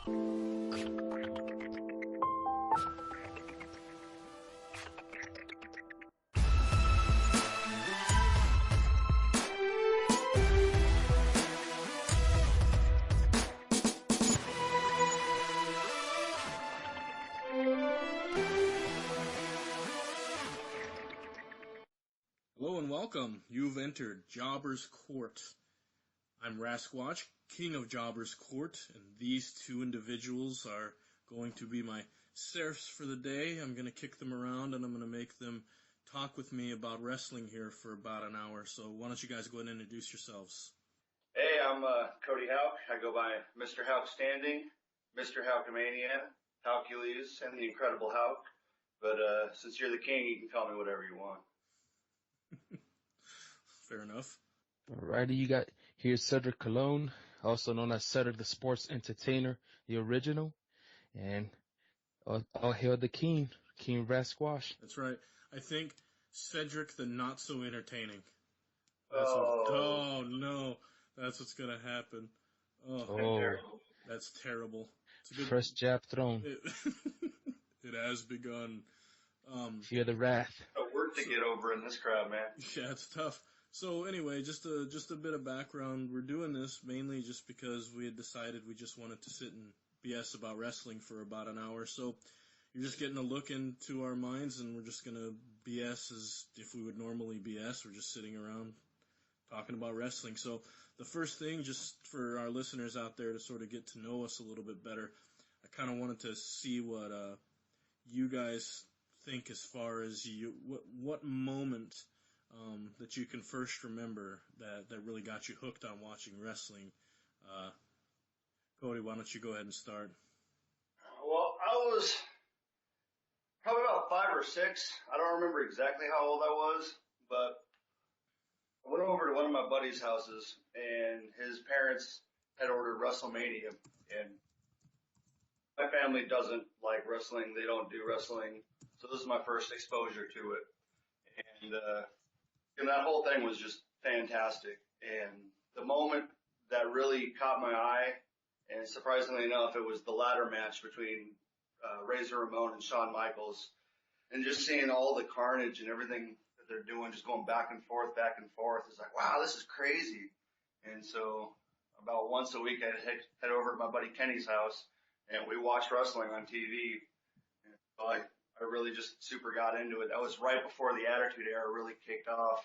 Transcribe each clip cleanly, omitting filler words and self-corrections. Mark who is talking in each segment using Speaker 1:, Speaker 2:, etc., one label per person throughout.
Speaker 1: Hello and welcome. You've entered Jobber's Court. I'm Rasquatch, King of Jobber's Court, and these two individuals are going to be my serfs for the day. I'm going to kick them around and I'm going to make them talk with me about wrestling here for about an hour. So why don't you guys go ahead and introduce yourselves?
Speaker 2: Hey, I'm Cody Houck. I go by Mr. Houck Standing, Mr. Houkamania, Houkules, and the Incredible Houck. But since you're the king, you can call me whatever you want.
Speaker 1: Fair enough.
Speaker 3: Alrighty, you got here's Cedric Colon, also known as Cedric the Sports Entertainer, the original, and all hail the king, King Rasquatch.
Speaker 1: That's right. I think Cedric the Not So Entertaining.
Speaker 2: Oh
Speaker 1: no, that's what's gonna happen.
Speaker 3: Oh,
Speaker 1: That's terrible. It's a good,
Speaker 3: first jab thrown.
Speaker 1: It has begun.
Speaker 3: Fear the wrath.
Speaker 2: A work to get over in this crowd, man.
Speaker 1: Yeah, it's tough. So anyway, just a bit of background. We're doing this mainly just because we had decided we just wanted to sit and BS about wrestling for about an hour. So you're just getting a look into our minds, and we're just gonna BS as if we would normally BS. We're just sitting around talking about wrestling. So the first thing, just for our listeners out there to sort of get to know us a little bit better, I kind of wanted to see what you guys think as far as what moment that you can first remember that really got you hooked on watching wrestling. Cody, why don't you go ahead and start?
Speaker 2: Well, I was probably about 5 or 6. I don't remember exactly how old I was, but I went over to one of my buddy's houses, and his parents had ordered WrestleMania, and my family doesn't like wrestling. They don't do wrestling. So this is my first exposure to it. And that whole thing was just fantastic. And the moment that really caught my eye, and surprisingly enough, it was the ladder match between Razor Ramon and Shawn Michaels. And just seeing all the carnage and everything that they're doing, just going back and forth. It's like, wow, this is crazy. And so about once a week, I'd head over to my buddy Kenny's house, and we watched wrestling on TV. And so I really just super got into it. That was right before the Attitude Era really kicked off.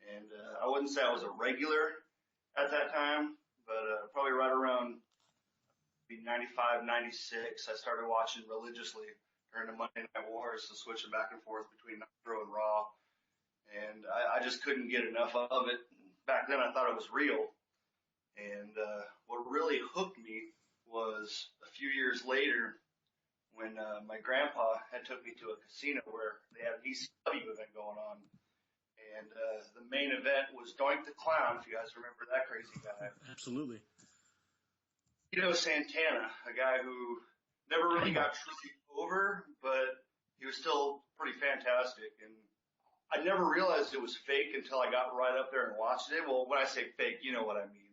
Speaker 2: And I wouldn't say I was a regular at that time, but probably right around 95, 96, I started watching religiously during the Monday Night Wars, so switching back and forth between Nitro and Raw. And I just couldn't get enough of it. Back then I thought it was real. And what really hooked me was a few years later when my grandpa had took me to a casino where they had an ECW event going on. And the main event was Doink the Clown, if you guys remember that crazy guy.
Speaker 1: Absolutely.
Speaker 2: Tito Santana, a guy who never really got truly over, but he was still pretty fantastic. And I never realized it was fake until I got right up there and watched it. Well, when I say fake, you know what I mean.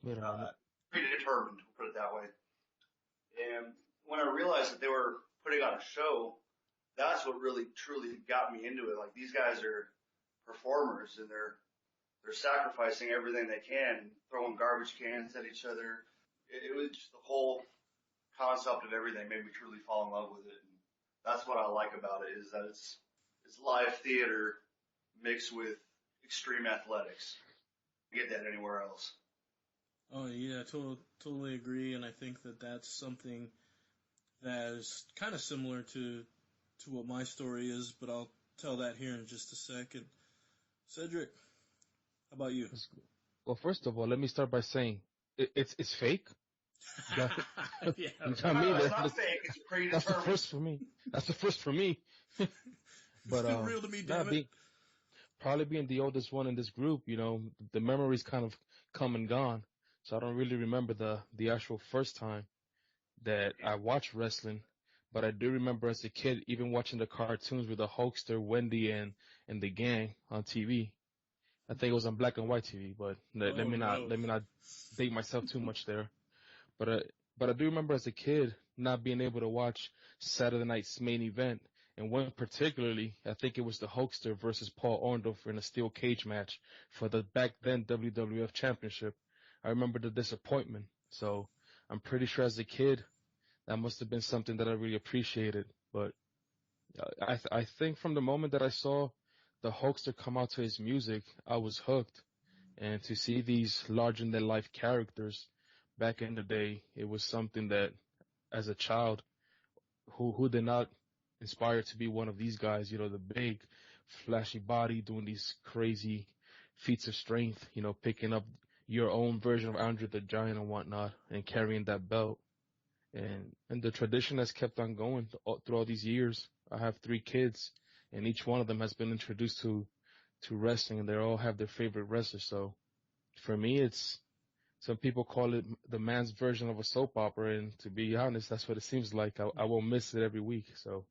Speaker 2: Predetermined, we'll put it that way. And when I realized that they were putting on a show, that's what really truly got me into it. Like, these guys are performers, and they're sacrificing everything they can, throwing garbage cans at each other. It was just the whole concept of everything made me truly fall in love with it. And that's what I like about it, is that it's live theater mixed with extreme athletics. You get that anywhere else.
Speaker 1: Oh yeah, totally agree, and I think that that's something that is kind of similar to what my story is, but I'll tell that here in just a second. Cedric, how about you?
Speaker 3: Well, first of all, let me start by saying it's fake.
Speaker 1: Yeah,
Speaker 2: it's not fake. It's predetermined.
Speaker 3: That's the first for me. But
Speaker 1: still real to me, damn it.
Speaker 3: Probably being the oldest one in this group, the memories kind of come and gone. So I don't really remember the actual first time that I watched wrestling. But I do remember as a kid even watching the cartoons with the Hulkster, Wendy, and the gang on TV. I think it was on black and white TV, but let me not date myself too much there. But But I do remember as a kid not being able to watch Saturday night's main event. And one particularly, I think it was the Hulkster versus Paul Orndorff in a steel cage match for the back then WWF Championship. I remember the disappointment. So I'm pretty sure as a kid, that must have been something that I really appreciated. But I think from the moment that I saw the Hulkster come out to his music, I was hooked. And to see these larger than life characters back in the day, it was something that as a child, who did not inspire to be one of these guys, the big flashy body doing these crazy feats of strength, picking up your own version of Andre the Giant and whatnot and carrying that belt. And the tradition has kept on going through all these years. I have 3 kids, and each one of them has been introduced to wrestling, and they all have their favorite wrestler. So for me, it's some people call it the man's version of a soap opera, and to be honest, that's what it seems like. I won't miss it every week. So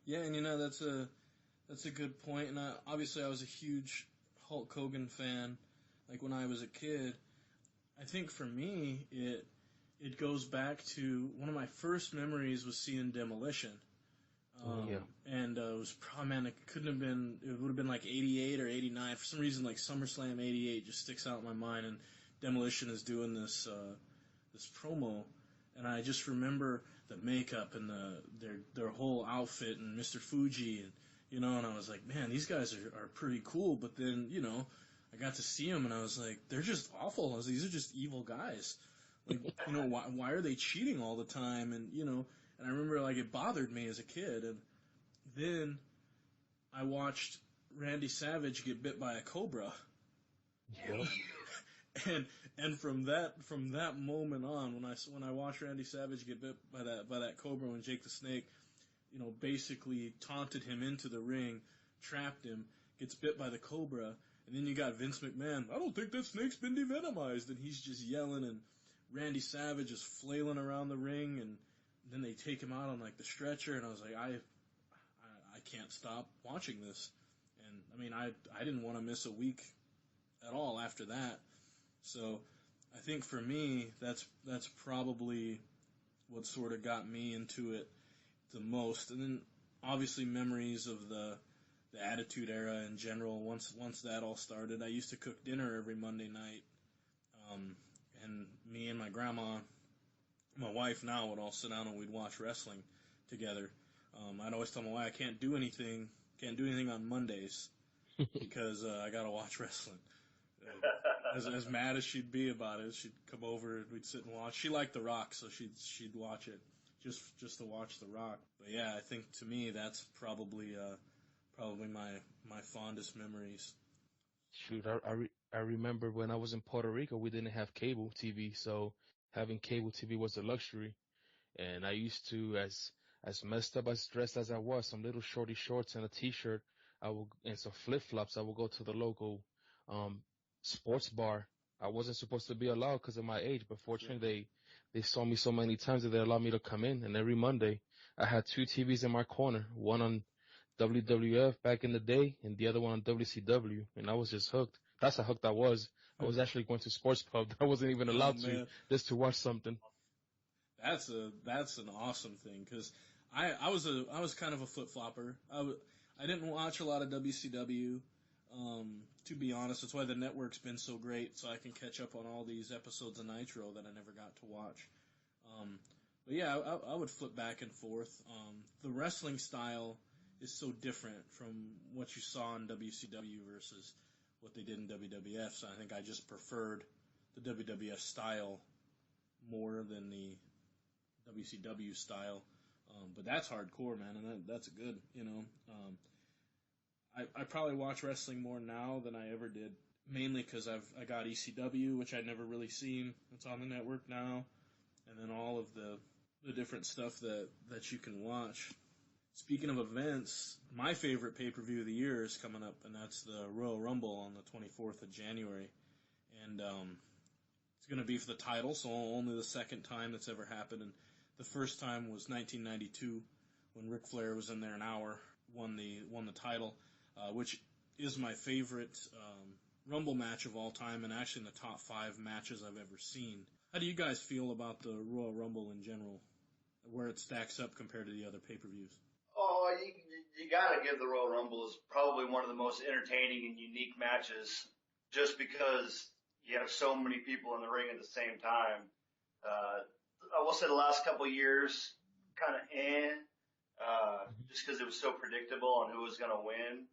Speaker 1: Yeah, and that's a good point. And obviously, I was a huge Hulk Hogan fan. Like when I was a kid, I think for me, it goes back to one of my first memories was seeing Demolition.
Speaker 3: yeah,
Speaker 1: And it was probably, man, it couldn't have been, it would have been like 88 or 89. For some reason, like SummerSlam 88 just sticks out in my mind. And Demolition is doing this promo. And I just remember the makeup and their whole outfit and Mr. Fuji. And I was like, man, these guys are pretty cool. But then, I got to see them and I was like, they're just awful. These are just evil guys. Like, why are they cheating all the time? And I remember, like, it bothered me as a kid. And then I watched Randy Savage get bit by a cobra.
Speaker 3: yeah,
Speaker 1: And from that moment on, when I watched Randy Savage get bit by that cobra when Jake the Snake, basically taunted him into the ring, trapped him, gets bit by the cobra, and then you got Vince McMahon. I don't think that snake's been devenomized, and he's just yelling, and Randy Savage is flailing around the ring, and then they take him out on like the stretcher, and I was like, I can't stop watching this, and I mean, I didn't want to miss a week at all after that. So I think for me, that's probably what sort of got me into it the most, and then obviously memories of the Attitude Era in general. Once that all started, I used to cook dinner every Monday night, and me and my grandma, my wife now, would all sit down and we'd watch wrestling together. I'd always tell my wife I can't do anything on Mondays because I gotta watch wrestling. As mad as she'd be about it, she'd come over and we'd sit and watch. She liked The Rock, so she'd watch it just to watch The Rock. But yeah, I think to me that's probably my fondest memories.
Speaker 3: shoot, I remember when I was in Puerto Rico, we didn't have cable TV, so having cable TV was a luxury. And I used to, as messed up as dressed as I was, some little shorty shorts and a t-shirt, and some flip flops. I would go to the local um sports bar. I wasn't supposed to be allowed because of my age, but fortunately they saw me so many times that they allowed me to come in. And every Monday, I had 2 TVs in my corner, one on WWF back in the day, and the other one on WCW, and I was just hooked. That's how hooked I was. I was actually going to sports pub. I wasn't even
Speaker 1: Oh
Speaker 3: allowed to
Speaker 1: man,
Speaker 3: just to watch something.
Speaker 1: that's an awesome thing because I was kind of a flip flopper. I didn't watch a lot of WCW. To be honest, that's why the network's been so great, so I can catch up on all these episodes of Nitro that I never got to watch. But yeah, I would flip back and forth. The wrestling style is so different from what you saw in WCW versus what they did in WWF. So I think I just preferred the WWF style more than the WCW style. But that's hardcore, man, and that's good. I probably watch wrestling more now than I ever did, mainly because I got ECW, which I'd never really seen. It's on the network now, and then all of the different stuff that you can watch. Speaking of events, my favorite pay-per-view of the year is coming up, and that's the Royal Rumble on the 24th of January. And it's going to be for the title, so only the second time that's ever happened. And the first time was 1992 when Ric Flair was in there an hour, won the title, which is my favorite Rumble match of all time, and actually in the top 5 matches I've ever seen. How do you guys feel about the Royal Rumble in general, where it stacks up compared to the other pay-per-views?
Speaker 2: Oh, you gotta give the Royal Rumble is probably one of the most entertaining and unique matches, just because you have so many people in the ring at the same time. I will say the last couple of years, kind of just because it was so predictable on who was gonna win.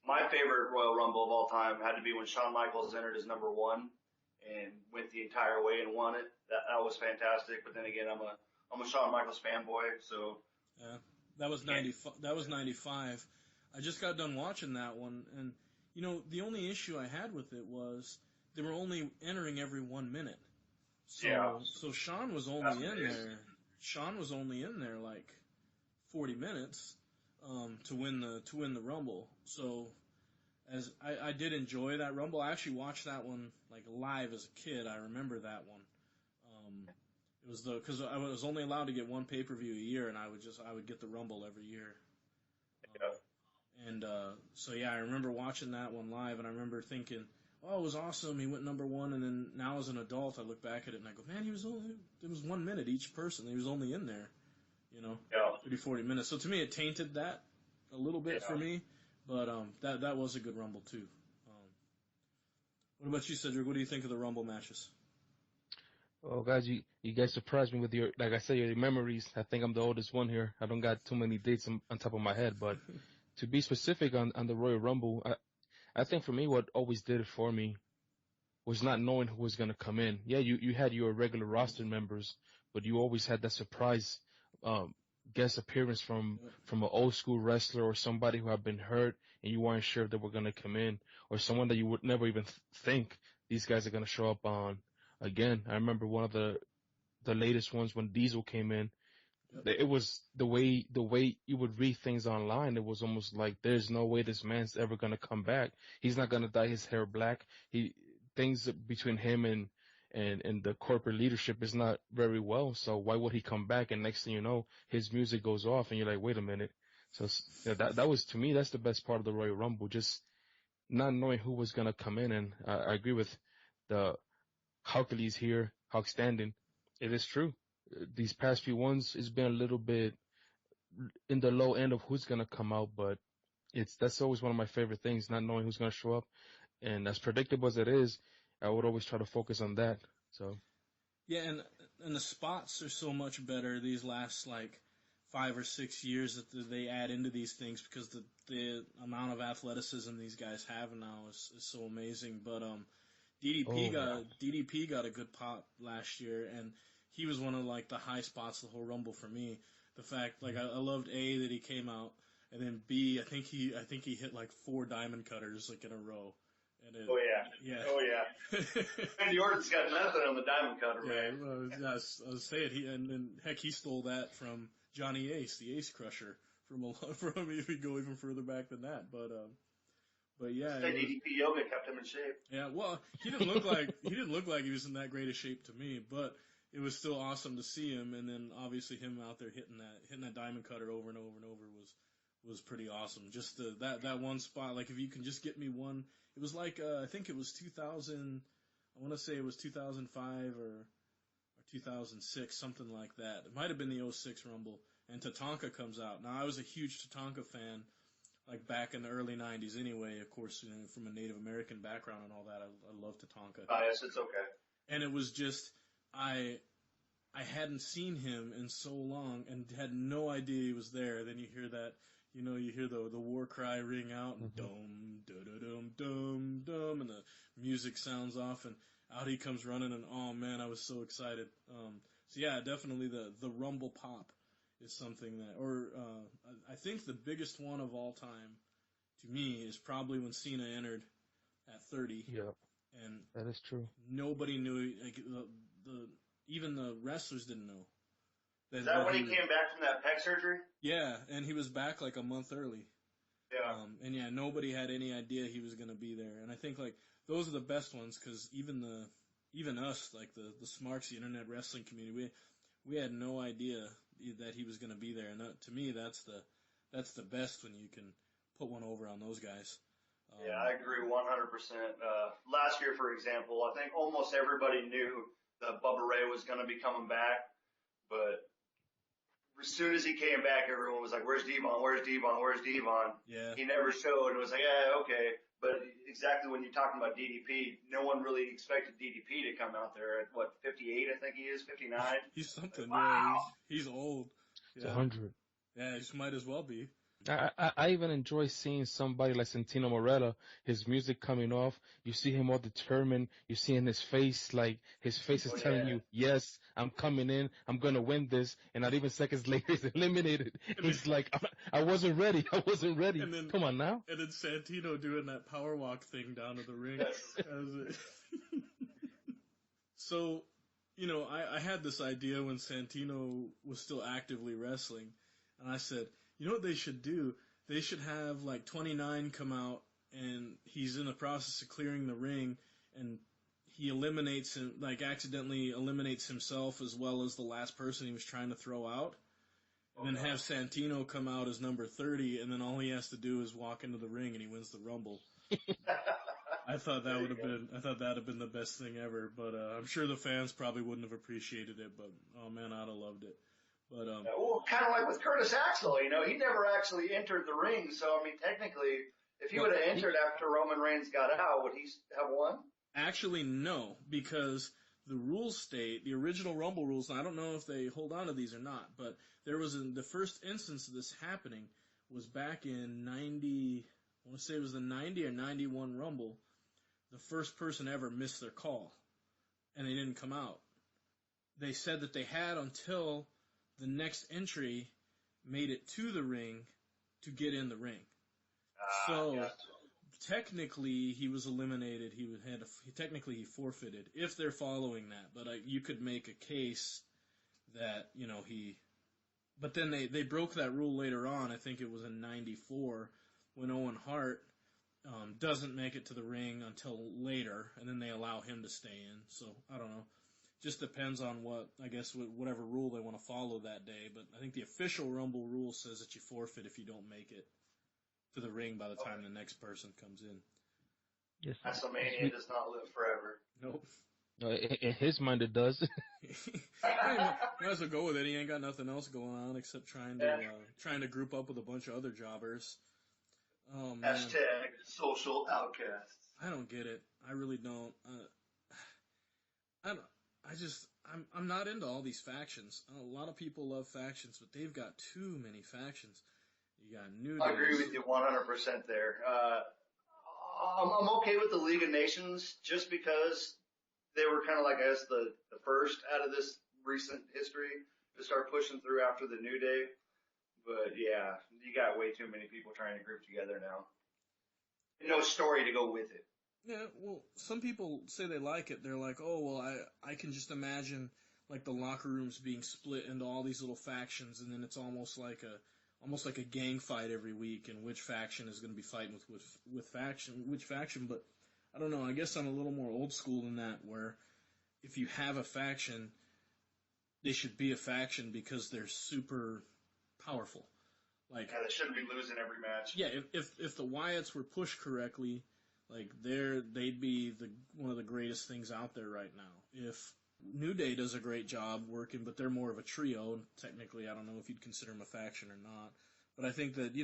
Speaker 2: My favorite Royal Rumble of all time had to be when Shawn Michaels entered as number 1 and went the entire way and won it. That was fantastic. But then again, I'm a Shawn Michaels fanboy, so.
Speaker 1: Yeah, that was 95. That was 95. I just got done watching that one, and you know the only issue I had with it was they were only entering every 1 minute. So
Speaker 2: Yeah.
Speaker 1: so Shawn was only in there. Shawn was only in there like 40 minutes to win the Rumble. So as I did enjoy that Rumble. I actually watched that one like live as a kid. I remember that one. It was because I was only allowed to get one pay-per-view a year, and I would get the Rumble every year. And so yeah, I remember watching that one live, and I remember thinking, oh, it was awesome. He went number 1, and then now as an adult, I look back at it and I go, man, it was 1 minute each person. He was only in there, 30, 40 minutes. So to me, it tainted that a little bit for me, but that was a good Rumble too. What about you, Cedric? What do you think of the Rumble matches?
Speaker 3: Oh, guys, you guys surprised me with your, like I said, your memories. I think I'm the oldest one here. I don't got too many dates on top of my head, but to be specific on the Royal Rumble, I think for me, what always did it for me was not knowing who was going to come in. Yeah, you had your regular roster members, but you always had that surprise guest appearance from an old school wrestler or somebody who had been hurt and you weren't sure if they were going to come in, or someone that you would never even think these guys are going to show up on again. I remember one of the latest ones when Diesel came in. It was the way you would read things online. It was almost like there's no way this man's ever gonna come back. He's not gonna dye his hair black. Things between him and the corporate leadership is not very well. So why would he come back? And next thing you know, his music goes off, and you're like, wait a minute. So yeah, that was, to me, that's the best part of the Royal Rumble, just not knowing who was gonna come in. And I agree with the Hercules here, Hulk standing. It is true. These past few ones, it's been a little bit in the low end of who's gonna come out, but that's always one of my favorite things, not knowing who's gonna show up. And as predictable as it is, I would always try to focus on that. So
Speaker 1: yeah, and the spots are so much better these last like 5 or 6 years that they add into these things, because the amount of athleticism these guys have now is so amazing. But DDP got a good pop last year, and he was one of like the high spots of the whole Rumble for me. The fact, like, I loved A, that he came out, and then B, I think he hit like 4 diamond cutters like in a row. And
Speaker 2: Oh yeah. Randy Orton's got nothing on the diamond cutter,
Speaker 1: yeah,
Speaker 2: man.
Speaker 1: I was saying and heck, he stole that from Johnny Ace, the Ace Crusher, from if we go even further back than that. But yeah,
Speaker 2: DDP yoga kept him in shape.
Speaker 1: Yeah, well, he didn't look like he was in that great a shape to me, but it was still awesome to see him. And then obviously him out there hitting that diamond cutter over and over and over was pretty awesome. Just that one spot, like if you can just get me one, it was like I think it was 2000. I want to say it was 2005 or 2006, something like that. It might have been the 06 Rumble, and Tatanka comes out. Now I was a huge Tatanka fan, like back in the early 90s anyway, of course, from a Native American background and all that. I love Tatanka.
Speaker 2: Yes, it's okay.
Speaker 1: And it was just, I hadn't seen him in so long and had no idea he was there. Then you hear that, you hear the war cry ring out, and dum, dum, dum, dum, and the music sounds off, and out he comes running, and oh man, I was so excited. So yeah, definitely the Rumble pop is something that, I think the biggest one of all time to me is probably when Cena entered at 30.
Speaker 3: yeah,
Speaker 1: And
Speaker 3: that is true.
Speaker 1: nobody knew, like even the wrestlers didn't know.
Speaker 2: Is that when he came back from that pec surgery?
Speaker 1: Yeah, and he was back like a month early.
Speaker 2: Yeah.
Speaker 1: And yeah, nobody had any idea he was going to be there. And I think like those are the best ones, because even us, like the Smarks, the internet wrestling community, we had no idea that he was going to be there. And to me, that's the best, when you can put one over on those guys.
Speaker 2: Yeah, I agree 100%. Last year, for example, I think almost everybody knew that Bubba Ray was going to be coming back, but as soon as he came back, everyone was like, "Where's Devon? Where's Devon? Where's Devon?"
Speaker 1: Yeah.
Speaker 2: He never showed. It was like, "Yeah, okay." But exactly when you're talking about DDP, no one really expected DDP to come out there at what 58, I think he is 59.
Speaker 1: He's something.
Speaker 2: Like,
Speaker 1: Yeah,
Speaker 2: wow.
Speaker 1: he's old.
Speaker 3: It's
Speaker 1: Yeah.
Speaker 3: 100.
Speaker 1: Yeah, he might as well be.
Speaker 3: I even enjoy seeing somebody like Santino Morella, his music coming off. You see him all determined. You see in his face, like his face is
Speaker 2: Oh
Speaker 3: telling
Speaker 2: yeah.
Speaker 3: you, yes, I'm coming in. I'm going to win this. And not even seconds later, he's eliminated. He's like, I wasn't ready. I wasn't ready.
Speaker 1: And then-
Speaker 3: Come on now.
Speaker 1: And then Santino doing that power walk thing down to the ring.
Speaker 2: Yes.
Speaker 1: So, I had this idea when Santino was still actively wrestling, and I said, you know what they should do? They should have like 29 come out, and he's in the process of clearing the ring, and he eliminates him, like accidentally eliminates himself as well as the last person he was trying to throw out. And then have Santino come out as number 30, and then all he has to do is walk into the ring and he wins the Rumble. I thought that would have been. I thought that'd have been the best thing ever. But I'm sure the fans probably wouldn't have appreciated it. But oh man, I'd have loved it. But
Speaker 2: Well, kind of like with Curtis Axel, he never actually entered the ring. So I mean, technically, if he would have entered after Roman Reigns got out, would he have won?
Speaker 1: Actually, no, because the rules state, the original Rumble rules, and I don't know if they hold on to these or not, but there was the first instance of this happening was back in 90, I want to say it was the 90 or 91 Rumble. The first person ever missed their call, and they didn't come out. They said that they had until the next entry made it to the ring to get in the ring. So
Speaker 2: Gotcha.
Speaker 1: technically he was eliminated. Technically he forfeited if they're following that. But you could make a case that he. But then they broke that rule later on. I think it was in '94 when Owen Hart doesn't make it to the ring until later, and then they allow him to stay in. So I don't know. Just depends on whatever rule they want to follow that day. But I think the official Rumble rule says that you forfeit if you don't make it to the ring by the time the next person comes in.
Speaker 3: Yes.
Speaker 2: WrestleMania does not live forever.
Speaker 1: Nope.
Speaker 3: In his mind, it does.
Speaker 1: Might as well go with it. He ain't got nothing else going on except trying to group up with a bunch of other jobbers. Oh man.
Speaker 2: Hashtag social outcasts.
Speaker 1: I don't get it. I really don't. I'm not into all these factions. A lot of people love factions, but they've got too many factions. You got New Day.
Speaker 2: I agree with you 100% there. I'm okay with the League of Nations just because they were kind of like, I guess, the first out of this recent history to start pushing through after the New Day. But yeah, you got way too many people trying to group together now. And no story to go with it.
Speaker 1: Yeah, well, some people say they like it. They're like, oh, well, I can just imagine like the locker rooms being split into all these little factions, and then it's almost like a gang fight every week, and which faction is going to be fighting with which faction. But I don't know. I guess I'm a little more old school than that, where if you have a faction, they should be a faction because they're super powerful. Like,
Speaker 2: Yeah, they shouldn't be losing every match.
Speaker 1: yeah, if the Wyatts were pushed correctly, like they'd be one of the greatest things out there right now. If New Day does a great job working, but they're more of a trio, and technically I don't know if you'd consider them a faction or not. But I think that,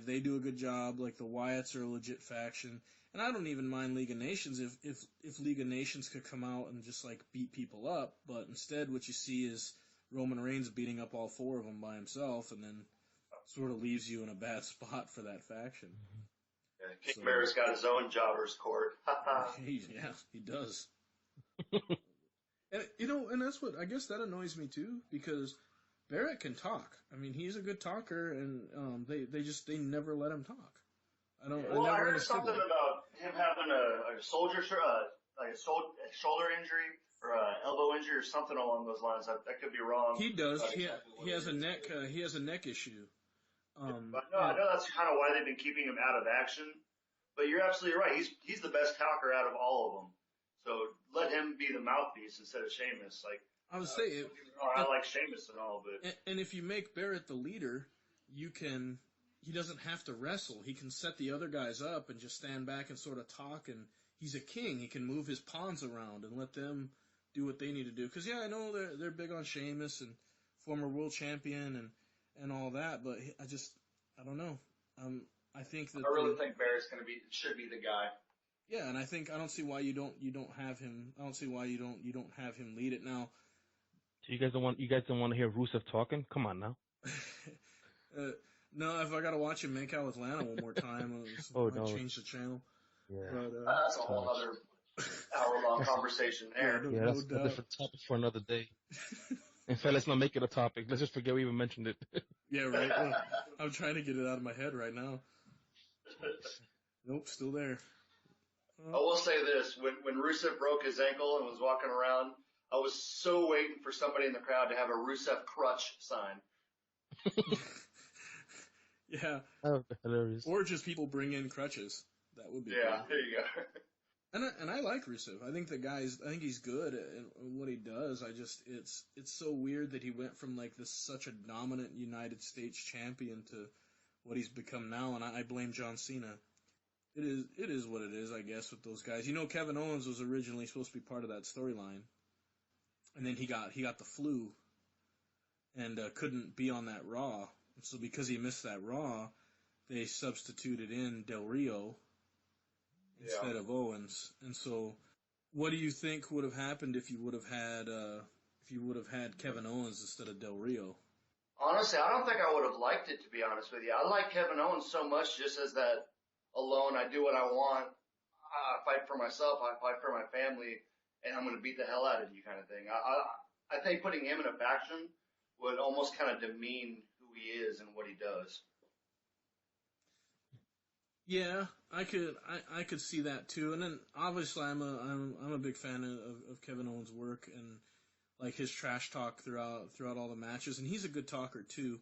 Speaker 1: they do a good job. Like the Wyatts are a legit faction. And I don't even mind League of Nations if League of Nations could come out and just like beat people up, but instead what you see is Roman Reigns beating up all four of them by himself, and then sort of leaves you in a bad spot for that faction.
Speaker 2: Yeah, King Bear's got his own jobbers court.
Speaker 1: He does. And and that's what I guess that annoys me too, because Barrett can talk. I mean, he's a good talker, and they never let him talk.
Speaker 2: Well,
Speaker 1: I
Speaker 2: I
Speaker 1: never
Speaker 2: heard
Speaker 1: understood
Speaker 2: something
Speaker 1: that.
Speaker 2: about him having a shoulder injury or an elbow injury or something along those lines. That could be wrong.
Speaker 1: He does.
Speaker 2: Not
Speaker 1: He
Speaker 2: exactly what
Speaker 1: he has
Speaker 2: it
Speaker 1: a
Speaker 2: is.
Speaker 1: he has a neck issue.
Speaker 2: But I know that's kind of why they've been keeping him out of action. But you're absolutely right. He's the best talker out of all of them. So let him be the mouthpiece instead of Sheamus. Like
Speaker 1: I would say it.
Speaker 2: I like Sheamus and all, but
Speaker 1: And if you make Barrett the leader, you can he doesn't have to wrestle. He can set the other guys up and just stand back and sort of talk. And he's a king. He can move his pawns around and let them do what they need to do. Because yeah, I know they're big on Sheamus and former world champion and all that, but I don't know. I think that
Speaker 2: I really think Barrett's should be the guy.
Speaker 1: Yeah, and I don't see why you don't have him. I don't see why you don't have him lead it now.
Speaker 3: So you guys don't want to hear Rusev talking? Come on now.
Speaker 1: No, if I gotta watch him make out with Lana one more time, I might change the channel.
Speaker 3: Yeah,
Speaker 2: but, that's a whole other hour-long conversation there.
Speaker 3: Yeah, that's a different topic for another day. In fact, let's not make it a topic. Let's just forget we even mentioned it.
Speaker 1: Yeah, right. Well, I'm trying to get it out of my head right now. Nope, still there.
Speaker 2: I will say this: when Rusev broke his ankle and was walking around, I was so waiting for somebody in the crowd to have a Rusev crutch sign.
Speaker 1: Yeah.
Speaker 3: That would be hilarious.
Speaker 1: Or just people bring in crutches. That would be
Speaker 2: cool. There you go.
Speaker 1: And I like Rusev. I think I think he's good at what he does. It's so weird that he went from like such a dominant United States champion to what he's become now, and I blame John Cena. It is what it is, I guess, with those guys. You know, Kevin Owens was originally supposed to be part of that storyline, and then he got the flu, and couldn't be on that Raw. So because he missed that Raw, they substituted in Del Rio instead of Owens. And so, what do you think would have happened if you would have had Kevin Owens instead of Del Rio?
Speaker 2: Honestly, I don't think I would have liked it, to be honest with you. I like Kevin Owens so much just as that alone, I do what I want, I fight for myself, I fight for my family, and I'm going to beat the hell out of you kind of thing. I think putting him in a faction would almost kind of demean who he is and what he does.
Speaker 1: Yeah, I could see that too. And then obviously I'm a big fan of Kevin Owens' work and like his trash talk throughout all the matches, and he's a good talker too.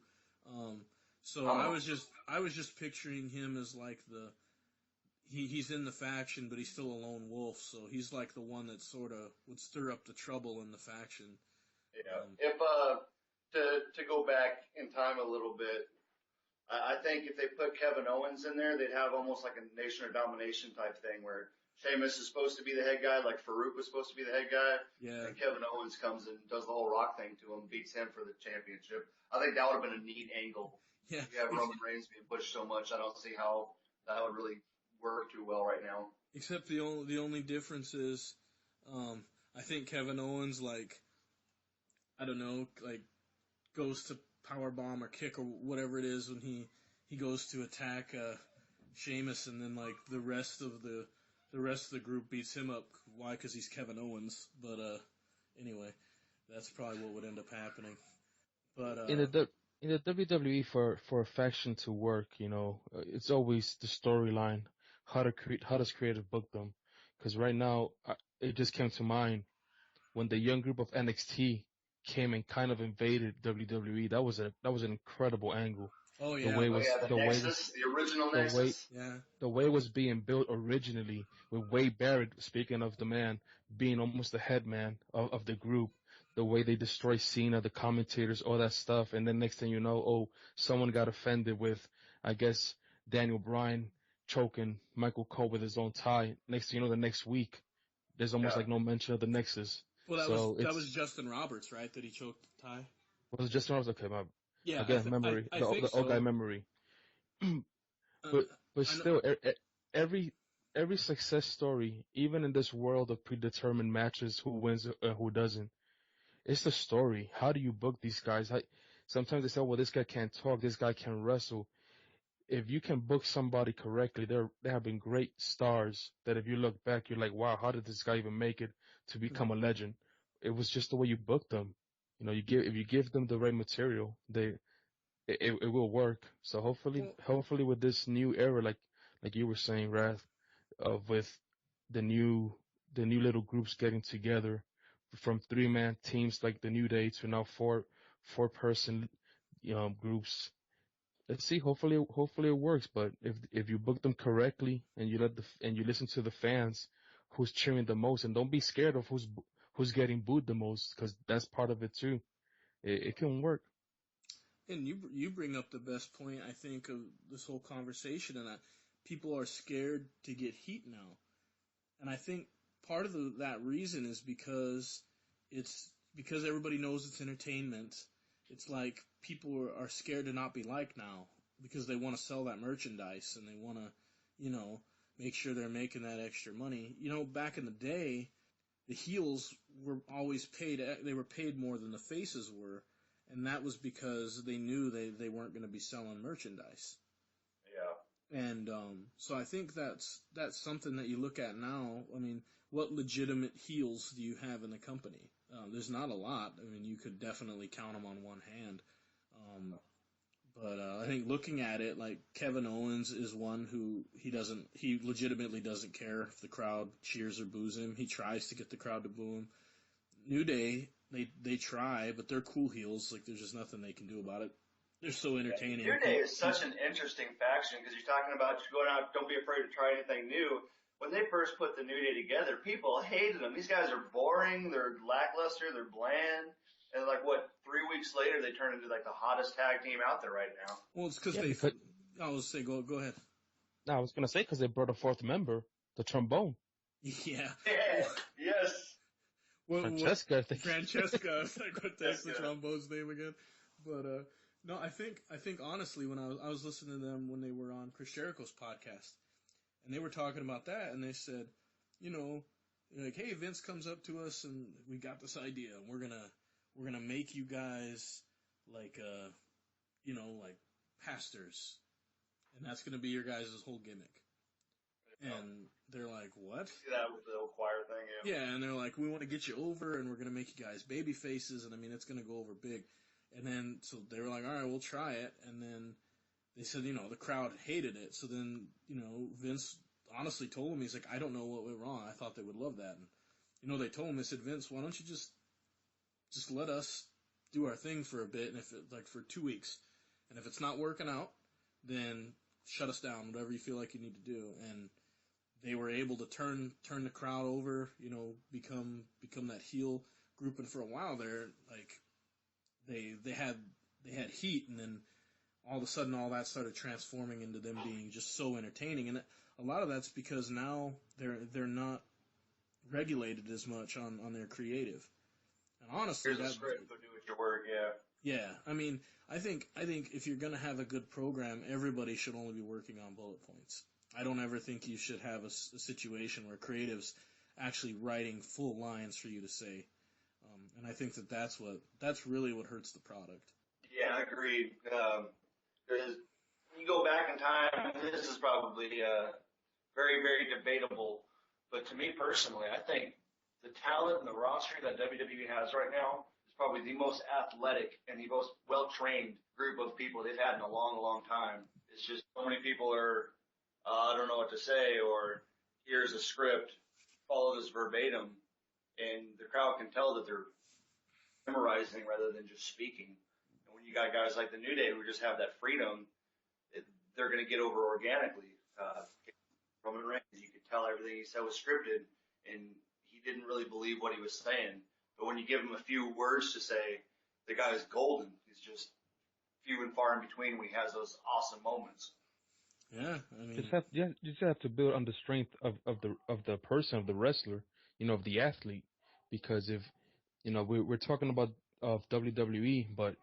Speaker 1: I was just picturing him as like he's in the faction, but he's still a lone wolf. So he's like the one that sort of would stir up the trouble in the faction.
Speaker 2: Yeah. To go back in time a little bit, I think if they put Kevin Owens in there, they'd have almost like a Nation of Domination type thing where Sheamus is supposed to be the head guy, like Farouk was supposed to be the head guy.
Speaker 1: Yeah.
Speaker 2: And Kevin Owens comes and does the whole Rock thing to him, beats him for the championship. I think that would have been a neat angle.
Speaker 1: Yeah.
Speaker 2: You have Roman Reigns being pushed so much, I don't see how that would really work too well right now.
Speaker 1: Except the only difference is, I think Kevin Owens, like, I don't know, like, goes to powerbomb or kick or whatever it is when he goes to attack Sheamus, and then like the rest of the group beats him up. Why? Because he's Kevin Owens. But anyway, that's probably what would end up happening. But
Speaker 3: in the WWE for a faction to work, you know, it's always the storyline. How does creative book them? Because right now, it just came to mind when the young group of NXT came and kind of invaded WWE. That was an incredible angle.
Speaker 1: Oh yeah,
Speaker 2: the original Nexus.
Speaker 3: The way it was being built originally with Wade Barrett, speaking of the man being almost the head man of the group. The way they destroy Cena, the commentators, all that stuff, and then next thing you know, someone got offended with, I guess, Daniel Bryan choking Michael Cole with his own tie. Next thing you know, the next week, there's almost like no mention of the Nexus.
Speaker 1: Well, that was Justin Roberts, right? That he choked Ty.
Speaker 3: Was it Justin Roberts? Okay,
Speaker 1: yeah.
Speaker 3: Again, memory. The old guy memory. but still, every success story, even in this world of predetermined matches, who wins and who doesn't, it's the story. How do you book these guys? Sometimes they say, well, this guy can't talk, this guy can wrestle. If you can book somebody correctly, they have been great stars that if you look back, you're like, wow, how did this guy even make it to become a legend? It was just the way you booked them. You know, if you give them the right material, it will work. So hopefully with this new era, like you were saying, Wrath, with the new little groups getting together from 3-man teams like the New Day to now 4-person groups. Let's see. Hopefully it works. But if you book them correctly and you listen to the fans, who's cheering the most, and don't be scared of who's getting booed the most, because that's part of it too. It can work.
Speaker 1: And you bring up the best point, I think, of this whole conversation, and that people are scared to get heat now. And I think part of that reason is because everybody knows it's entertainment. It's like people are scared to not be liked now because they want to sell that merchandise and they want to, make sure they're making that extra money. Back in the day, the heels were always paid. They were paid more than the faces were, and that was because they knew they weren't going to be selling merchandise.
Speaker 2: Yeah.
Speaker 1: And so I think that's something that you look at now. I mean, what legitimate heels do you have in the company? There's not a lot. I mean, you could definitely count them on one hand. But I think looking at it, like Kevin Owens is one who he legitimately doesn't care if the crowd cheers or boos him. He tries to get the crowd to boo him. New Day, they try, but they're cool heels. Like there's just nothing they can do about it. They're so entertaining.
Speaker 2: New Day is such an interesting faction because you're talking about going out, don't be afraid to try anything new. When they first put the New Day together, people hated them. These guys are boring, they're lackluster, they're bland. And like 3 weeks later, they turn into like the hottest tag team out there right now.
Speaker 1: Well, it's because I was say go ahead.
Speaker 3: No, I was gonna say because they brought a fourth member, the trombone.
Speaker 1: Yeah.
Speaker 2: Yes.
Speaker 3: Francesca, I think.
Speaker 1: Francesca. What the heck's the trombone's name again? But no, I think honestly, when I was listening to them when they were on Chris Jericho's podcast, and they were talking about that, and they said, like, hey, Vince comes up to us and we got this idea, and we're gonna make you guys like like pastors, and that's gonna be your guys' whole gimmick. And they're like, what?
Speaker 2: That was the whole choir thing, yeah.
Speaker 1: Yeah, and they're like, we want to get you over, and we're gonna make you guys baby faces, and I mean, it's gonna go over big. And then, so they were like, all right, we'll try it. And then they said, the crowd hated it. So then, Vince honestly told him, he's like, I don't know what went wrong. I thought they would love that. And, they told him, they said, Vince, why don't you just let us do our thing for a bit, and if it, like, for 2 weeks. And if it's not working out, then shut us down, whatever you feel like you need to do. And they were able to turn the crowd over, become that heel group. And for a while there, like, they had heat, and then all of a sudden all that started transforming into them being just so entertaining. And a lot of that's because now they're not regulated as much on their creative. And honestly,
Speaker 2: here's a script, go do what your work, yeah.
Speaker 1: Yeah, I mean, I think if you're gonna have a good program, everybody should only be working on bullet points. I don't ever think you should have a situation where creatives actually writing full lines for you to say. And I think that's really what hurts the product.
Speaker 2: Yeah, agreed. You go back in time, this is probably very, very debatable. But to me personally, I think the talent and the roster that WWE has right now is probably the most athletic and the most well-trained group of people they've had in a long, long time. It's just so many people are, I don't know what to say, or here's a script, follow this verbatim, and the crowd can tell that they're memorizing rather than just speaking. And when you got guys like the New Day who just have that freedom, they're going to get over organically. Roman Reigns, you could tell everything he said was scripted, and he didn't really believe what he was saying. But when you give him a few words to say, the guy is golden. He's just few and far in between when he has those awesome moments.
Speaker 1: Yeah, I mean,
Speaker 3: you just have to build on the strength of the person, of the wrestler, of the athlete, because if we're talking about of WWE, but